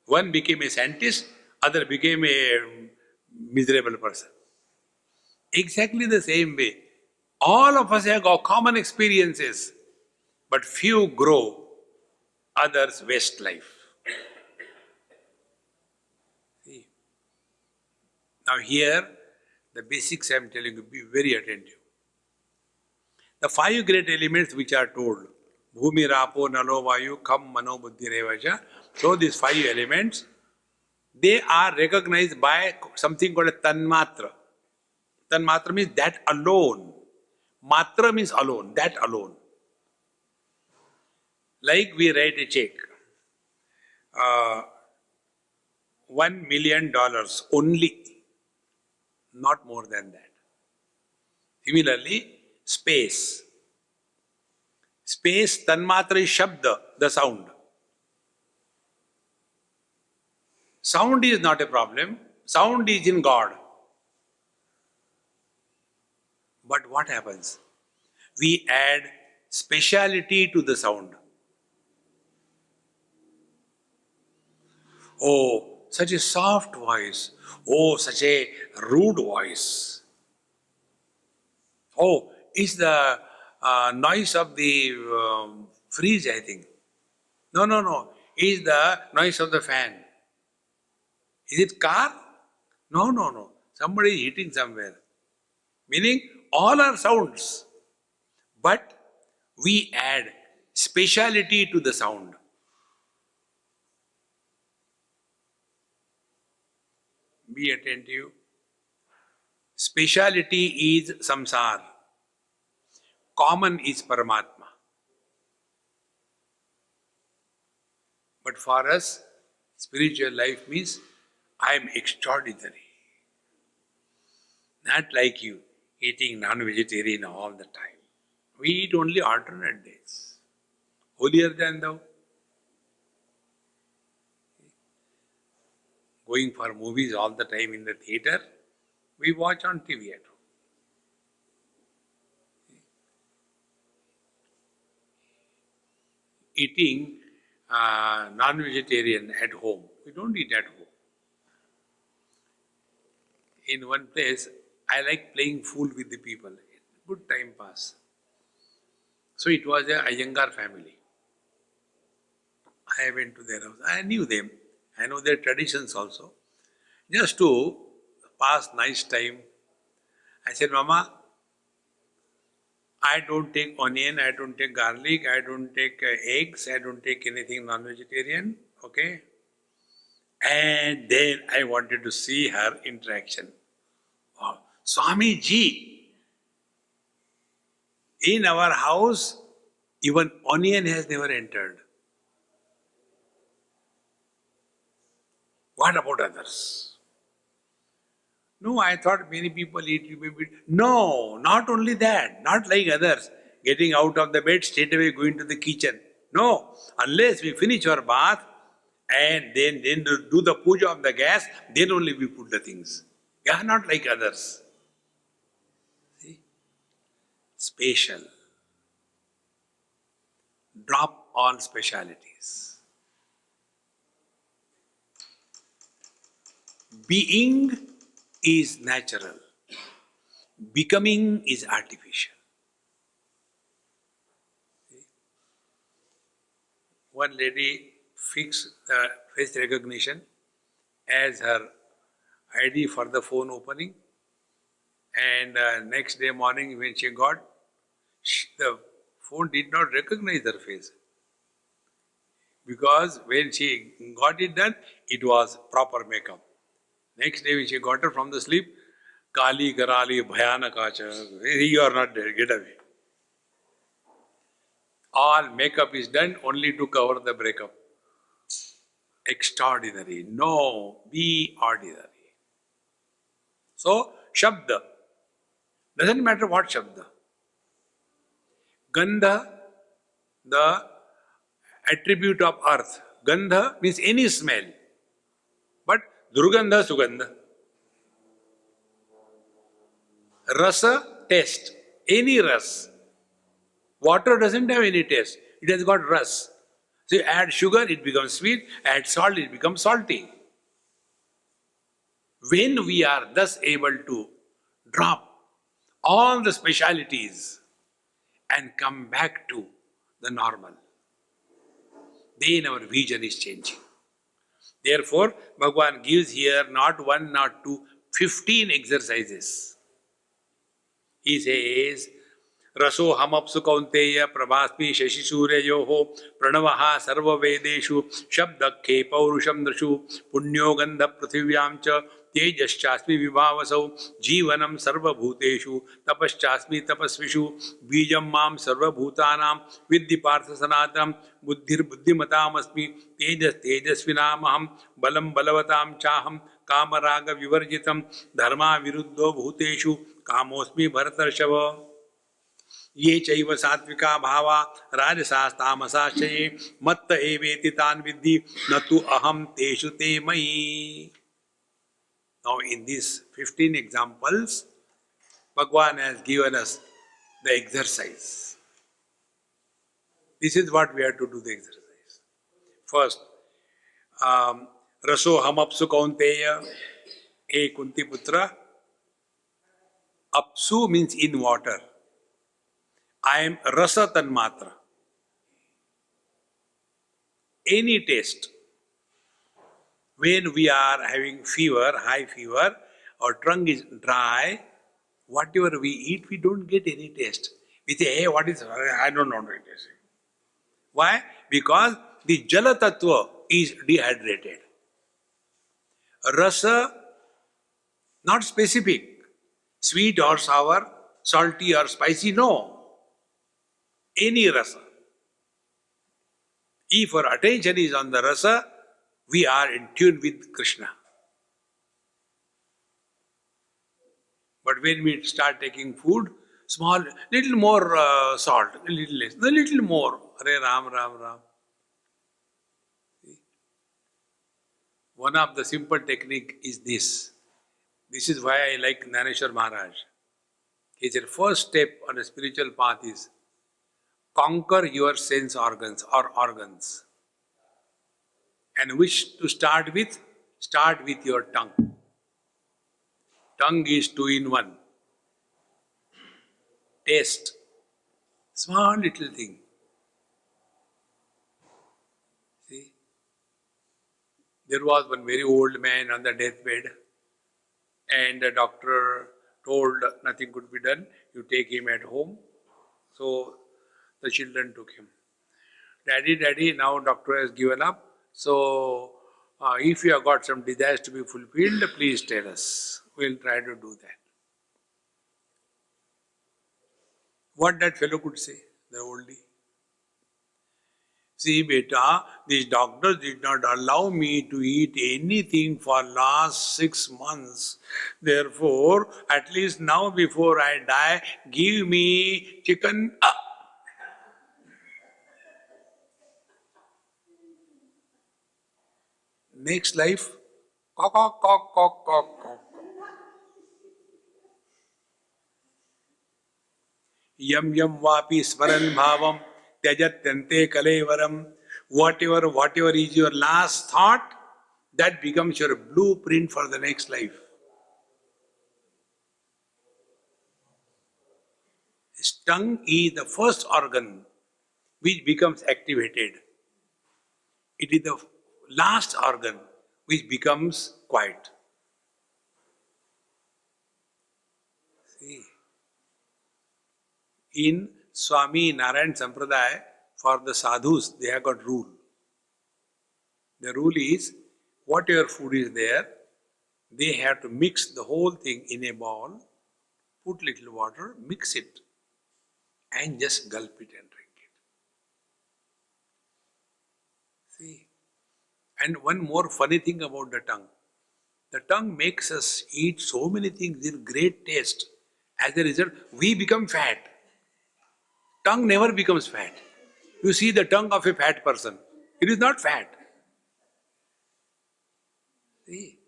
S1: One became a scientist, other became a miserable person. Exactly the same way. All of us have got common experiences, but few grow, others waste life. See? Now here, the basics I am telling you, be very attentive. The 5 great elements which are told, Bhumi, Rapo, Nalo, Vayu, Kam, Mano, Buddhi, Revaja. So these 5 elements, they are recognized by something called a Tanmatra. Tanmatra means that alone. Matra means alone, that alone. Like we write a check, $1 million only, not more than that. Similarly, space. Space, Tanmatra is Shabda, the sound. Sound is not a problem. Sound is in God. But what happens? We add speciality to the sound. Oh, such a soft voice. Oh, such a rude voice. Oh, it's the noise of the fridge, I think. No. It's the noise of the fan. Is it car? No. Somebody is hitting somewhere. Meaning, all are sounds. But we add speciality to the sound. Be attentive. Speciality is samsara. Common is Paramatma. But for us, spiritual life means I am extraordinary. Not like you, eating non-vegetarian all the time. We eat only alternate days. Holier than thou. Going for movies all the time in the theatre, we watch on TV at home. Eating non-vegetarian at home. We don't eat at home. in one place, I like playing fool with the people. Good time pass. So it was a Iyengar family. I went to their house. I knew them. I know their traditions also. Just to pass nice time, I said, Mama, I don't take onion, I don't take garlic, I don't take eggs, I don't take anything non-vegetarian, okay? And then I wanted to see her interaction. Wow. Swami Ji, in our house, even onion has never entered. What about others? No, I thought many people eat, you maybe. No, not only that, not like others, getting out of the bed, straight away going to the kitchen. No, unless we finish our bath and then do the puja of the gas, then only we put the things. Yeah, not like others. See? Spatial. Drop all specialities. Being is natural. Becoming is artificial. One lady fixed the face recognition as her ID for the phone opening, and next day morning when she got, the phone did not recognize her face. Because when she got it done, it was proper makeup. Next day when she got her from the sleep, Kali, Karali, Bhayanakacha, you are not there, get away. All makeup is done only to cover the breakup. Extraordinary. No, be ordinary. So, Shabda. Doesn't matter what Shabda. Gandha, the attribute of earth. Gandha means any smell. But Durgandha, Sugandha. Rasa, taste. Any ras. Water doesn't have any taste. It has got ras. So you add sugar, it becomes sweet. Add salt, it becomes salty. When we are thus able to drop all the specialities and come back to the normal, then our vision is changing. Therefore, Bhagavan gives here not one, not two, 15 exercises. He says, Raso hamapsu kaunteya prabhasmi shashisuryayoho pranavaha sarva vedeshu shabdakhe paurusham drshu punyo gandha prithivyam cha tejaschasmi vibhavasau jivanam sarva bhuteshu tapaschasmi tapasvishu bijam mam sarva bhutanam vidhi partha sanatanam buddhir buddhimatam asmi tejas tejasvinamaham balam balavatam chaham kamaraga vivarjitam dharma viruddho bhuteshu kamosmi bharatarshava ये चैव सात्विका भावा राजसास्तामसाश्चये मत्त एवेति तान् विद्धि न तु अहम तेषु ते मयि. Now in these 15 examples, Bhagavan has given us the exercise. This is what we have to do the exercise. First, Raso hamapsu kaunteya, hey Kunti putra, apsu means in water. I am rasa tanmatra. Any taste. When we are having fever, high fever, our tongue is dry, whatever we eat, we don't get any taste. We say, hey, what is, I don't know what it is. Why? Because the jala tattva is dehydrated. Rasa, not specific. Sweet or sour, salty or spicy, no. Any rasa. If our attention is on the rasa, we are in tune with Krishna. But when we start taking food, small, little more salt, a little less, a little more. Hare Ram, Ram, Ram. One of the simple technique is this. This is why I like Jnaneshwar Maharaj. He said, first step on a spiritual path is conquer your sense organs or organs. And which to start with? Start with your tongue. Tongue is two in one. Taste. Small little thing. See? There was one very old man on the deathbed, and the doctor told nothing could be done. You take him at home. So the children took him. Daddy, daddy, now doctor has given up. So if you have got some desires to be fulfilled, please tell us. We'll try to do that. What that fellow could say, the oldie. See, beta, these doctors did not allow me to eat anything for last 6 months. Therefore, at least now before I die, give me chicken. Next life, cock, cock, cock, cock, cock, cock. Yam yam vapi smaran bhavam tyajatyante kalevaram. Whatever is your last thought, that becomes your blueprint for the next life. His tongue is the first organ which becomes activated. It is the last organ which becomes quiet. See, in Swami Narayan Sampradaya, for the sadhus, they have got rule. The rule is, whatever food is there, they have to mix the whole thing in a bowl, put little water, mix it, and just gulp it and drink it. See? And one more funny thing about the tongue makes us eat so many things with great taste. As a result, we become fat. Tongue never becomes fat. You see the tongue of a fat person, it is not fat. See?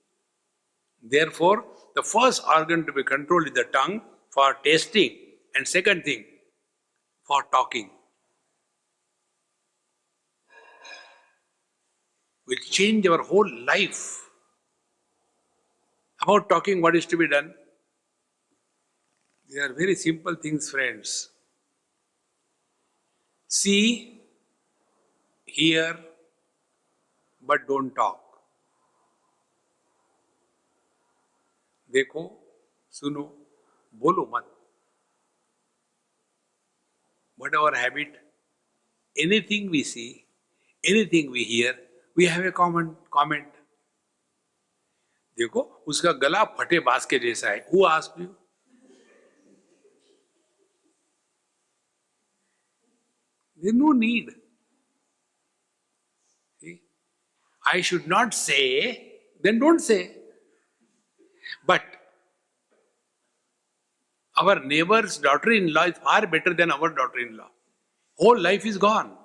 S1: Therefore, the first organ to be controlled is the tongue for tasting, and second thing, for talking. Will change our whole life. About talking, what is to be done? They are very simple things, friends. See, hear, but don't talk. देखो, सुनो, बोलो मत. Whatever habit, anything we see, anything we hear, we have a comment. देखो, उसका गला फटे बांस के जैसा है. Who asked you? There is no need. See? I should not say, then don't say. But our neighbor's daughter-in-law is far better than our daughter-in-law. Whole life is gone.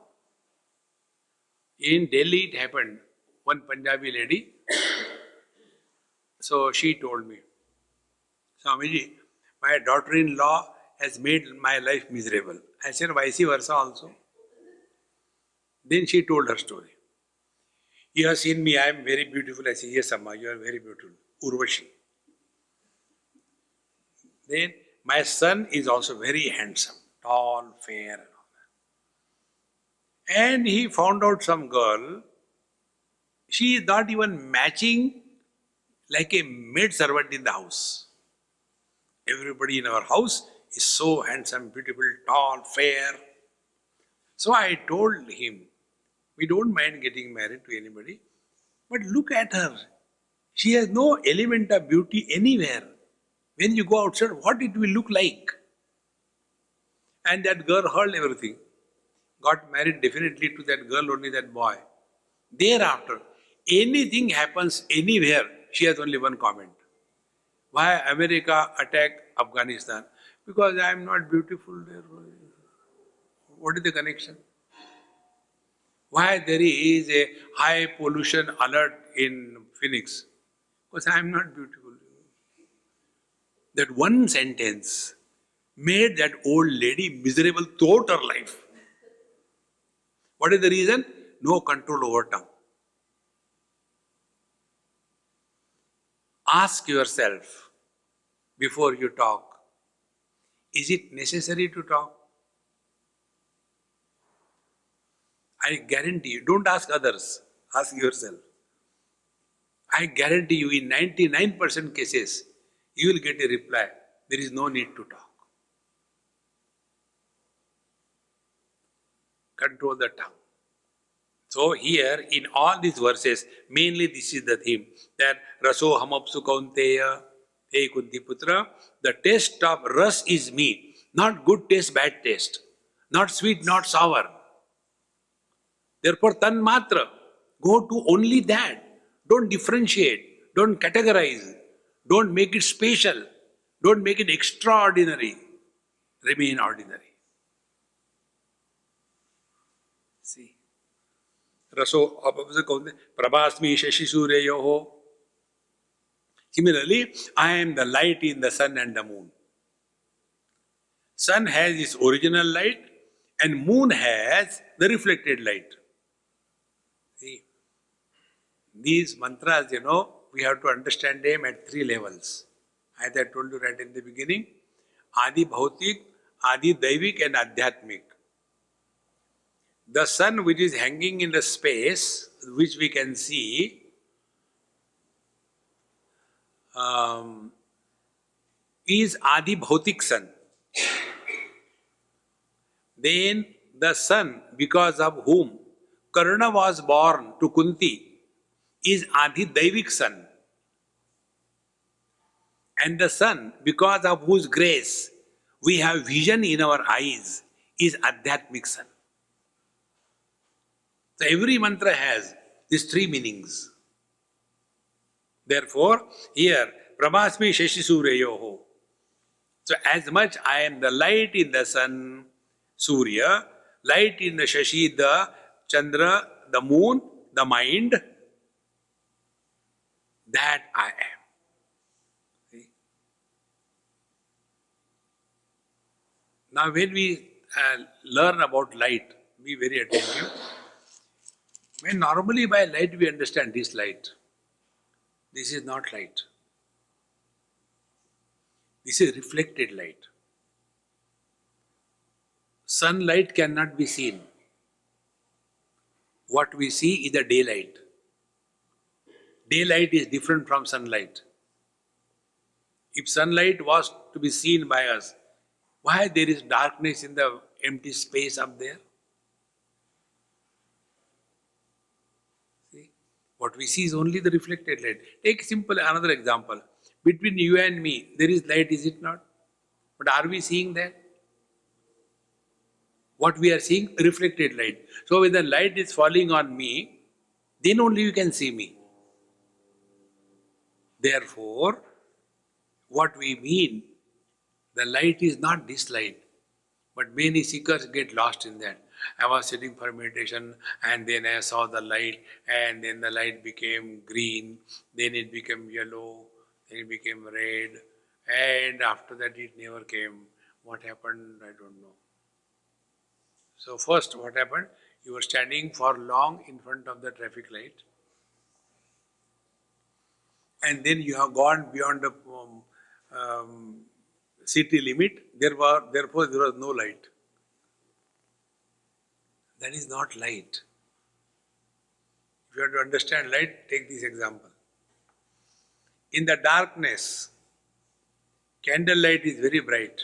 S1: In Delhi it happened. One Punjabi lady, so she told me, Swamiji, my daughter-in-law has made my life miserable. I said, vice versa also. Then she told her story. You have seen me, I am very beautiful. I said, yes, Amma, you are very beautiful. Urvashi. Then my son is also very handsome, tall, fair, and all that. And he found out some girl, she is not even matching like a maid servant in the house. Everybody in our house is so handsome, beautiful, tall, fair. So I told him, we don't mind getting married to anybody, but look at her. She has no element of beauty anywhere. When you go outside, what it will look like? And that girl heard everything. Got married definitely to that girl, only that boy. Thereafter, anything happens anywhere, she has only one comment. Why America attacked Afghanistan? Because I am not beautiful there. What is the connection? Why there is a high pollution alert in Phoenix? Because I am not beautiful. That one sentence made that old lady miserable throughout her life. What is the reason? No control over tongue. Ask yourself, before you talk. Is it necessary to talk? I guarantee you, don't ask others, ask yourself. I guarantee you, in 99% cases, you will get a reply. There is no need to talk. Control the tongue. So here, in all these verses, mainly this is the theme, that Raso Hamapsu Kaunteya, Hey Kunti Putra, the taste of ras is me. Not good taste, bad taste. Not sweet, not sour. Therefore, tan matra. Go to only that. Don't differentiate. Don't categorize. Don't make it special. Don't make it extraordinary. Remain ordinary. See. Raso Prabhasmi Shashi Suryayoho. Similarly, I am the light in the sun and the moon. Sun has its original light and moon has the reflected light. See, these mantras, we have to understand them at 3 levels. As I told you right in the beginning, Adi Bhautik, Adi Daivik and Adhyatmik. The sun which is hanging in the space, which we can see, is Adi Bhautik sun. Then the son, because of whom Karna was born to Kunti, is Adi Daivik son. And the son, because of whose grace we have vision in our eyes, is Adhyatmik son. So every mantra has these 3 meanings. Therefore, here, Brahmasmi Shashi Suryayoho. So as much I am the light in the sun, Surya, light in the Shashi, the Chandra, the moon, the mind, that I am. See? Now when we learn about light, be very attentive. When normally by light we understand this light. This is not light. This is reflected light. Sunlight cannot be seen. What we see is the daylight. Daylight is different from sunlight. If sunlight was to be seen by us, why there is darkness in the empty space up there? See? What we see is only the reflected light. Take simple another example. Between you and me, there is light, is it not? But are we seeing that? What we are seeing? Reflected light. So when the light is falling on me, then only you can see me. Therefore, what we mean, the light is not this light, but many seekers get lost in that. I was sitting for meditation and then I saw the light and then the light became green, then it became yellow, then it became red, and after that it never came. What happened? I don't know. So first what happened? You were standing for long in front of the traffic light and then you have gone beyond the city limit, therefore there was no light. That is not light. If you have to understand light, take this example. In the darkness, candlelight is very bright.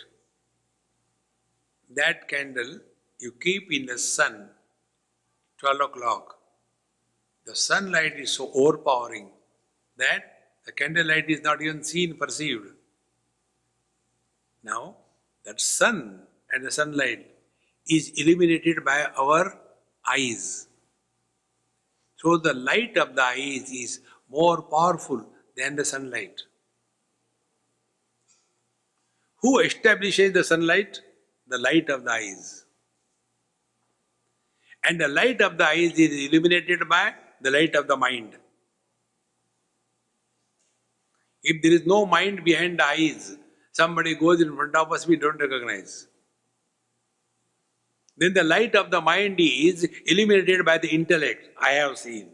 S1: That candle you keep in the sun, 12 o'clock. The sunlight is so overpowering that the candlelight is not even seen, perceived. Now, that sun and the sunlight is illuminated by our eyes. So the light of the eyes is more powerful than the sunlight. Who establishes the sunlight? The light of the eyes. And the light of the eyes is illuminated by the light of the mind. If there is no mind behind the eyes, somebody goes in front of us, we don't recognize. Then the light of the mind is illuminated by the intellect, I have seen.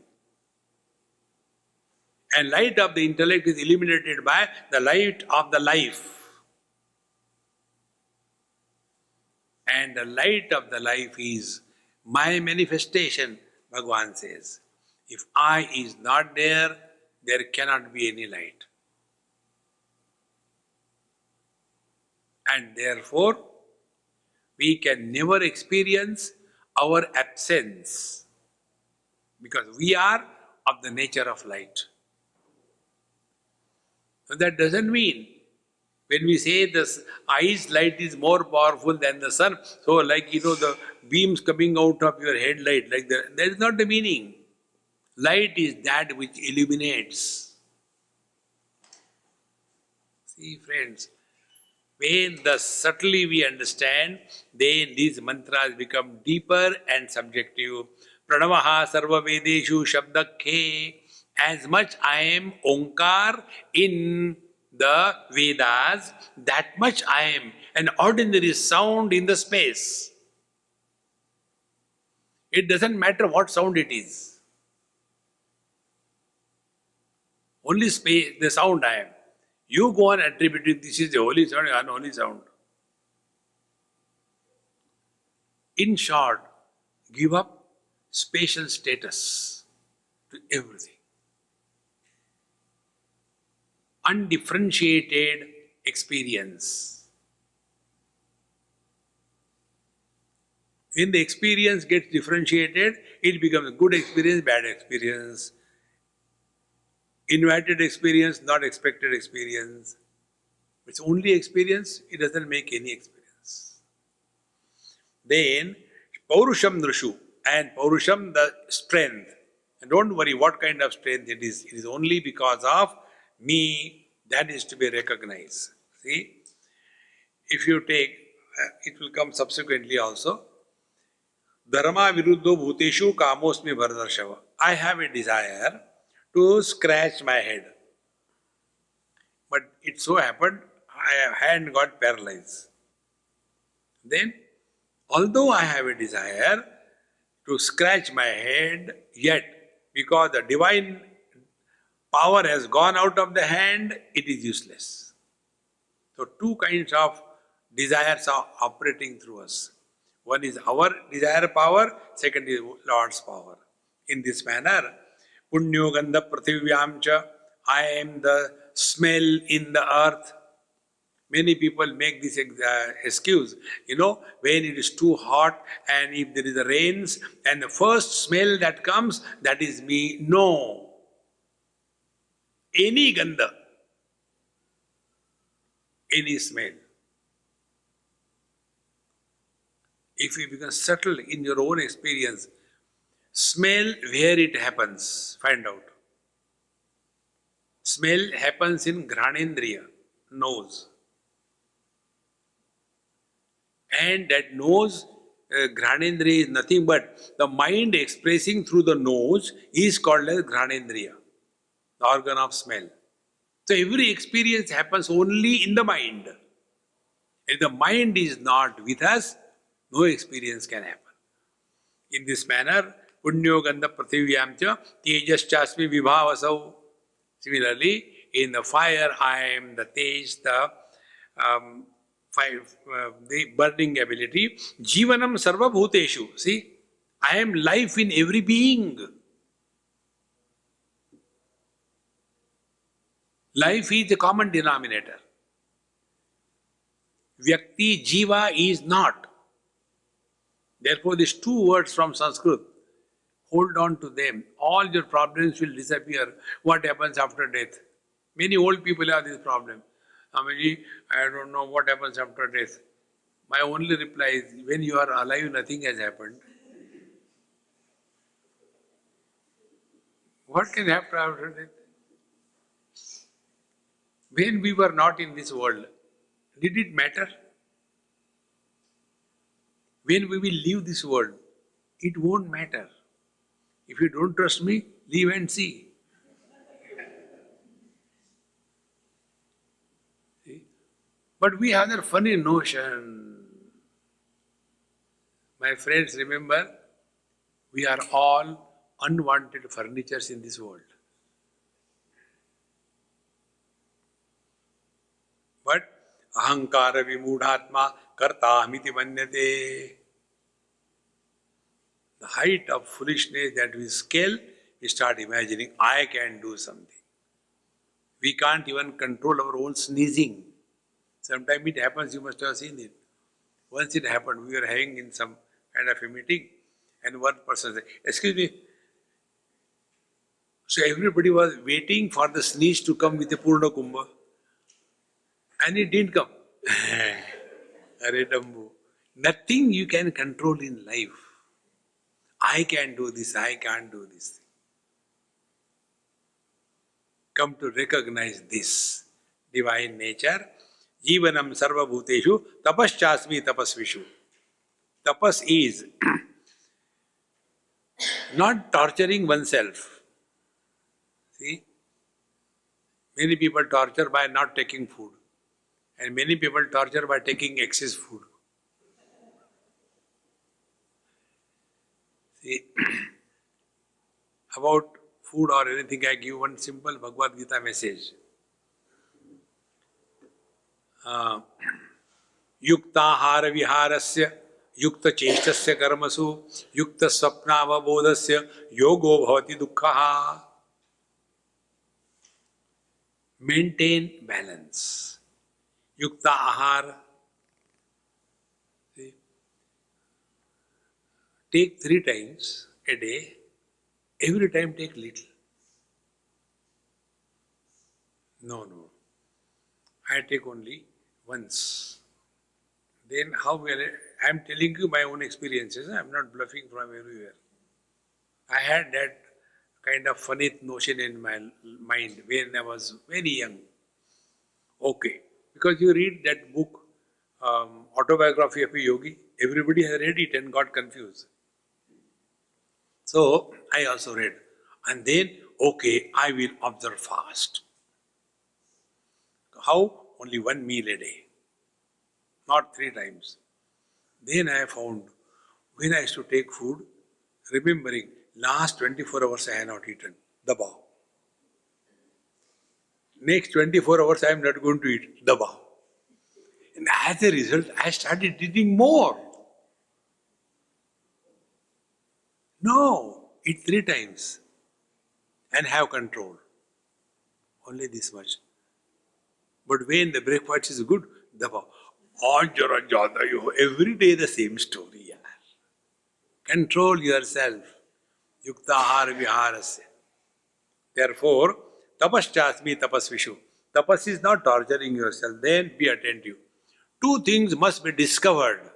S1: And light of the intellect is illuminated by the light of the life. And the light of the life is my manifestation, Bhagavan says. If I is not there, there cannot be any light. And therefore, we can never experience our absence because we are of the nature of light. So that doesn't mean when we say the eye's light is more powerful than the sun, so like the beams coming out of your headlight, like that is not the meaning. Light is that which illuminates. See, friends, when thus subtly we understand, then these mantras become deeper and subjective. Pranavaha sarva vedeshu shabdakhe. As much I am Onkar in the Vedas, that much I am an ordinary sound in the space. It doesn't matter what sound it is. Only space, the sound I am. You go on attributing this is the holy sound, unholy sound. In short, give up spatial status to everything. Undifferentiated experience. When the experience gets differentiated, it becomes a good experience, bad experience, invited experience, not expected experience. It's only experience, it doesn't make any experience. Then, Paurusham Nrishu, and Paurusham the strength. And don't worry what kind of strength it is. It is only because of me that is to be recognized. See, if you take, it will come subsequently also. Dharma viruddho bhuteshu kamosmi bharadarshava. I have a desire to scratch my head. But it so happened, my hand got paralyzed. Then, although I have a desire to scratch my head, yet because the divine power has gone out of the hand, it is useless. So two kinds of desires are operating through us. One is our desire power, second is Lord's power. In this manner, Punyo Gandha Prathivyamcha, I am the smell in the earth. Many people make this excuse, when it is too hot and if there is a rains and the first smell that comes, that is me. No. Any gandha, any smell. If you become subtle in your own experience, smell where it happens, find out. Smell happens in Granendriya, nose. And that nose, Granendriya is nothing but the mind expressing through the nose is called as Granendriya, the organ of smell. So every experience happens only in the mind. If the mind is not with us, no experience can happen. In this manner, Punyo Gandha Prathivyamcha Tejaschasmi Vibhavasau. Similarly, in the fire, I am the Tej, the burning ability. Jivanam Sarva Bhuteshu. See, I am life in every being. Life is the common denominator. Vyakti, Jiva is not. Therefore, these two words from Sanskrit, hold on to them. All your problems will disappear. What happens after death? Many old people have this problem. Amaji, I don't know what happens after death. My only reply is, when you are alive, nothing has happened. What can happen after death? When we were not in this world, did it matter? When we will leave this world, it won't matter. If you don't trust me, leave and see. See? But we have that funny notion. My friends, remember, we are all unwanted furnitures in this world. Ahankara vimudhatma kartamiti manyate. The height of foolishness that we scale, we start imagining, I can do something. We can't even control our own sneezing. Sometimes it happens, you must have seen it. Once it happened, we were having in some kind of a meeting, and one person said, excuse me. So everybody was waiting for the sneeze to come with a Purna Kumbha. And it didn't come. Are Dambu. Nothing you can control in life. I can do this, I can't do this. Come to recognize this divine nature. Jivanam sarva bhuteshu tapaschasmi tapasvishu. Tapas is not torturing oneself. See? Many people torture by not taking food. And many people torture by taking excess food. See? About food or anything, I give one simple Bhagavad Gita message. Yuktahara viharasya, yukta cheshtasya karmasu, yukta swapnavabodhasya, yogo bhavati dukkhaha. Maintain balance. Yukta ahar. See? Take 3 times a day. Every time take little. No. I take only once. Then how will I am telling you my own experiences. I am not bluffing from everywhere. I had that kind of funny notion in my mind when I was very young. Okay. Because you read that book, Autobiography of a Yogi, everybody has read it and got confused. So, I also read. And then, okay, I will observe fast. How? Only 1 meal a day. Not 3 times. Then I found, when I used to take food, remembering, last 24 hours I have not eaten. Dabao. Next 24 hours I am not going to eat. Dabao. And as a result, I started eating more. No, eat 3 times and have control. Only this much. But when the breakfast is good, dabao. Every day the same story. Yaar. Control yourself. Yuktahar viharasya. Therefore, tapaschasmi tapasvishu. Tapas is not torturing yourself. Then be attentive. 2 things must be discovered.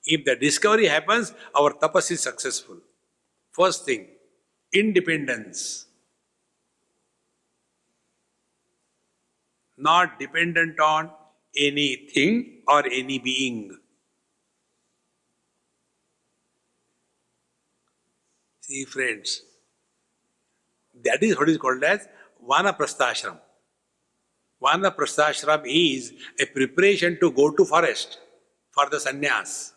S1: If the discovery happens, our tapas is successful. First thing, independence. Not dependent on anything or any being. See friends, that is what is called as Vanaprasthashram. Vanaprasthashram is a preparation to go to forest for the sannyas.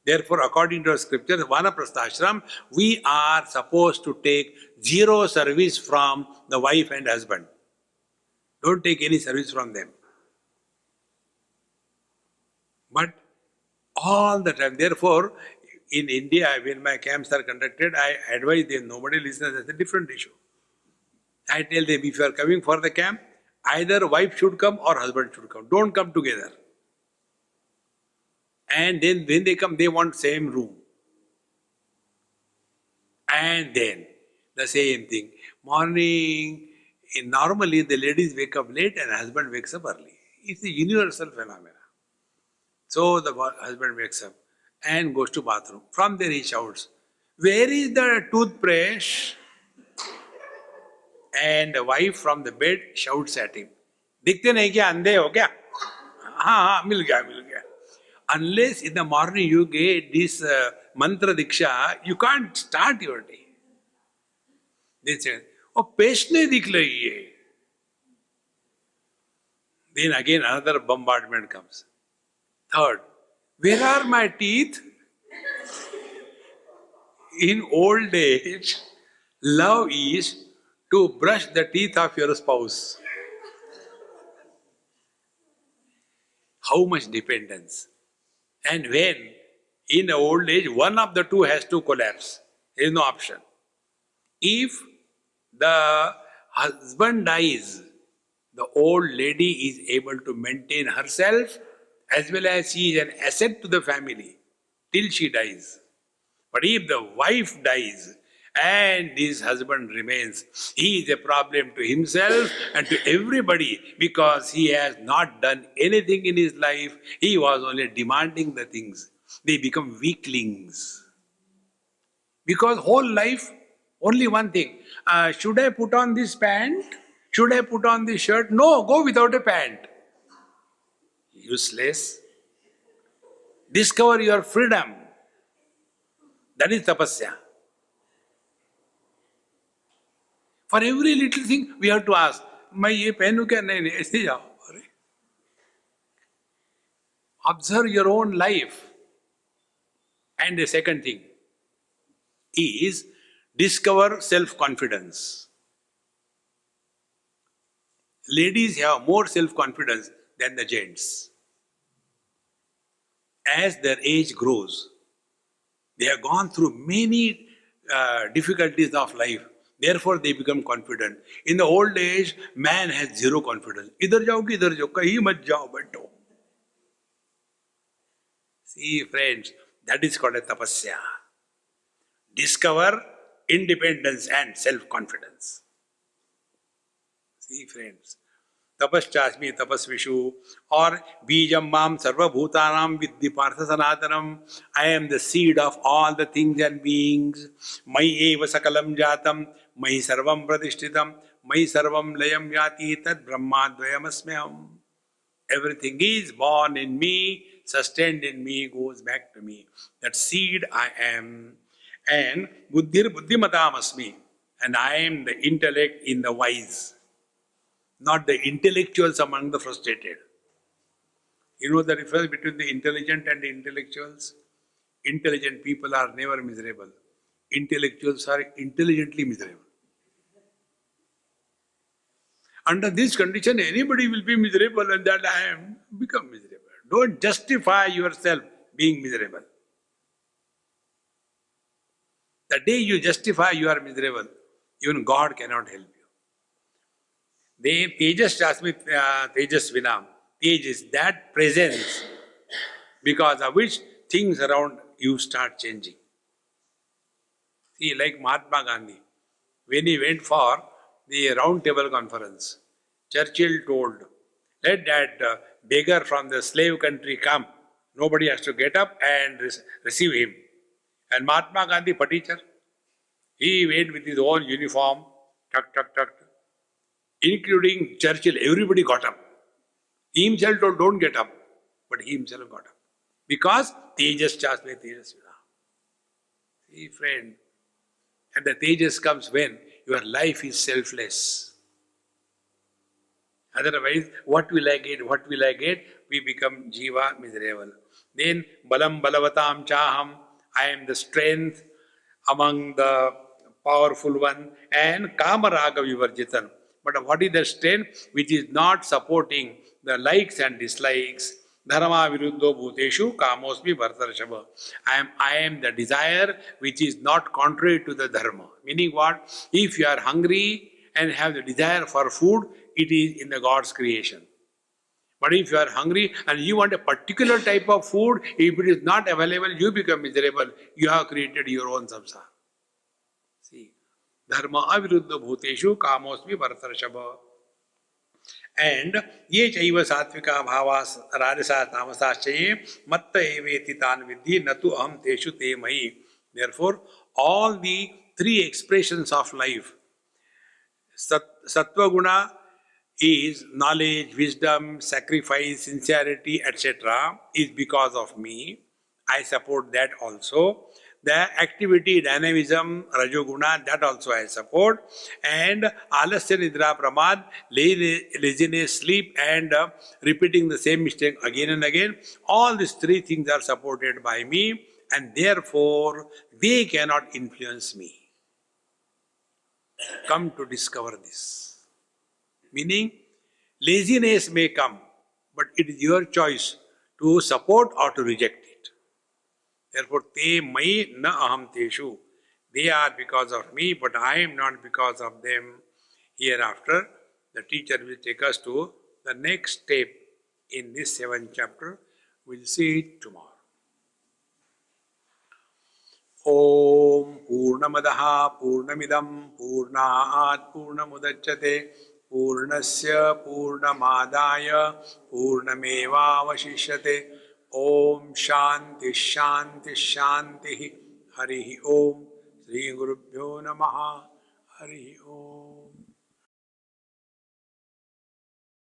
S1: Therefore, according to the scriptures, Vanaprasthashram, we are supposed to take 0 service from the wife and husband. Don't take any service from them. But all the time, therefore, in India, when my camps are conducted, I advise them, nobody listens, that's a different issue. I tell them, if you are coming for the camp, either wife should come or husband should come. Don't come together. And then when they come, they want same room. And then the same thing. Morning, normally the ladies wake up late and husband wakes up early. It's a universal phenomenon. So the husband wakes up and goes to bathroom. From there he shouts, where is the toothbrush? And the wife from the bed shouts at him, दिखते नहीं क्या अंधे हो क्या? हाँ मिल गया. Unless in the morning you get this mantra diksha, you can't start your day. They say, oh, paste नहीं दिख रही है. Then again another bombardment comes. Third, where are my teeth? In old age, love is to brush the teeth of your spouse. how much dependence. And when in the old age one of the two has to collapse, there is no option. If the husband dies, the old lady is able to maintain herself as well as she is an asset to the family till she dies. But if the wife dies and his husband remains, he is a problem to himself and to everybody because he has not done anything in his life. He was only demanding the things. They become weaklings. Because whole life, only one thing. Should I put on this pant? Should I put on this shirt? No, go without a pant. Useless. Discover your freedom. That is tapasya. For every little thing, we have to ask, मैं ये पहनूं क्या? नहीं नहीं ऐसे जाओ. अरे. Observe your own life. And the second thing is discover self-confidence. Ladies have more self-confidence than the gents. As their age grows, they have gone through many difficulties of life. Therefore, they become confident. In the old age, man has zero confidence. इधर जाओ कि इधर जाओ, कहीं मत जाओ, बैठो. See, friends, that is called a tapasya. Discover independence and self-confidence. See, friends, tapaschasmi tapasvishu or bijam mam sarvabhutanam vidhi partha sanatanam. I am the seed of all the things and beings. Mai eva sakalam jatam, mai sarvam pradishtitam, mai sarvam layam yati tad brahmadvayam asmyam. Everything is born in me, sustained in me, goes back to me. That seed I am. And buddhir buddhimatam asmi. And I am the intellect in the wise. Not the intellectuals among the frustrated. You know the difference between the intelligent and the intellectuals? Intelligent people are never miserable. Intellectuals are intelligently miserable. Under this condition, anybody will be miserable and that I am become miserable. Don't justify yourself being miserable. The day you justify you are miserable, even God cannot help you. They Tejas Shasmi Tejasvinam. Tej is that presence because of which things around you start changing. See, like Mahatma Gandhi, when he went for the round table conference, Churchill told, let that beggar from the slave country come. Nobody has to get up and receive him. And Mahatma Gandhi, teacher, he went with his own uniform, tuck, tuck, tuck, including Churchill, everybody got up. He himself told, don't get up. But he himself got up. Because Tejas Chasme Tejas Vina. See, friend, and the Tejas comes when your life is selfless. Otherwise, what will I get? What will I get? We become Jiva, miserable. Then, Balam Balavatam Chaham, I am the strength among the powerful one, and Kamaraga Vivarjitan. But what is the strength which is not supporting the likes and dislikes? Dharma viruddho bhuteshu kamosmi bhartarshava. I am the desire which is not contrary to the dharma. Meaning what? If you are hungry and have the desire for food, it is in the God's creation. But if you are hungry and you want a particular type of food, if it is not available, you become miserable. You have created your own samsara. See, dharma aviruddha bhuteshu kamosmi bhartarshava. And ye chaiva satvika bhavas rajasa tamasaschaye matta eveti tan vidhi natu aham teshu te mahi. Therefore, all the three expressions of life, sattva guna is knowledge, wisdom, sacrifice, sincerity, etc., is because of me. I support that also. The activity, dynamism, rajoguna, that also I support. And alasya nidra pramad, laziness, sleep, and repeating the same mistake again and again. All these three things are supported by me, and therefore they cannot influence me. Come to discover this. Meaning, laziness may come, but it is your choice to support or to reject it. Therefore, te mai na aham teshu. They are because of me, but I am not because of them. Hereafter, the teacher will take us to the next step in this 7th chapter. We'll see it tomorrow. Om Purnamadaha Purnamidam Purnaat Purnamudachyate Purnasya Purnamadaya Purnameva Vashishyate. Om Shanti Shanti Shanti. Harihi Om. Sri Gurubhyo Namaha. Harihi Om.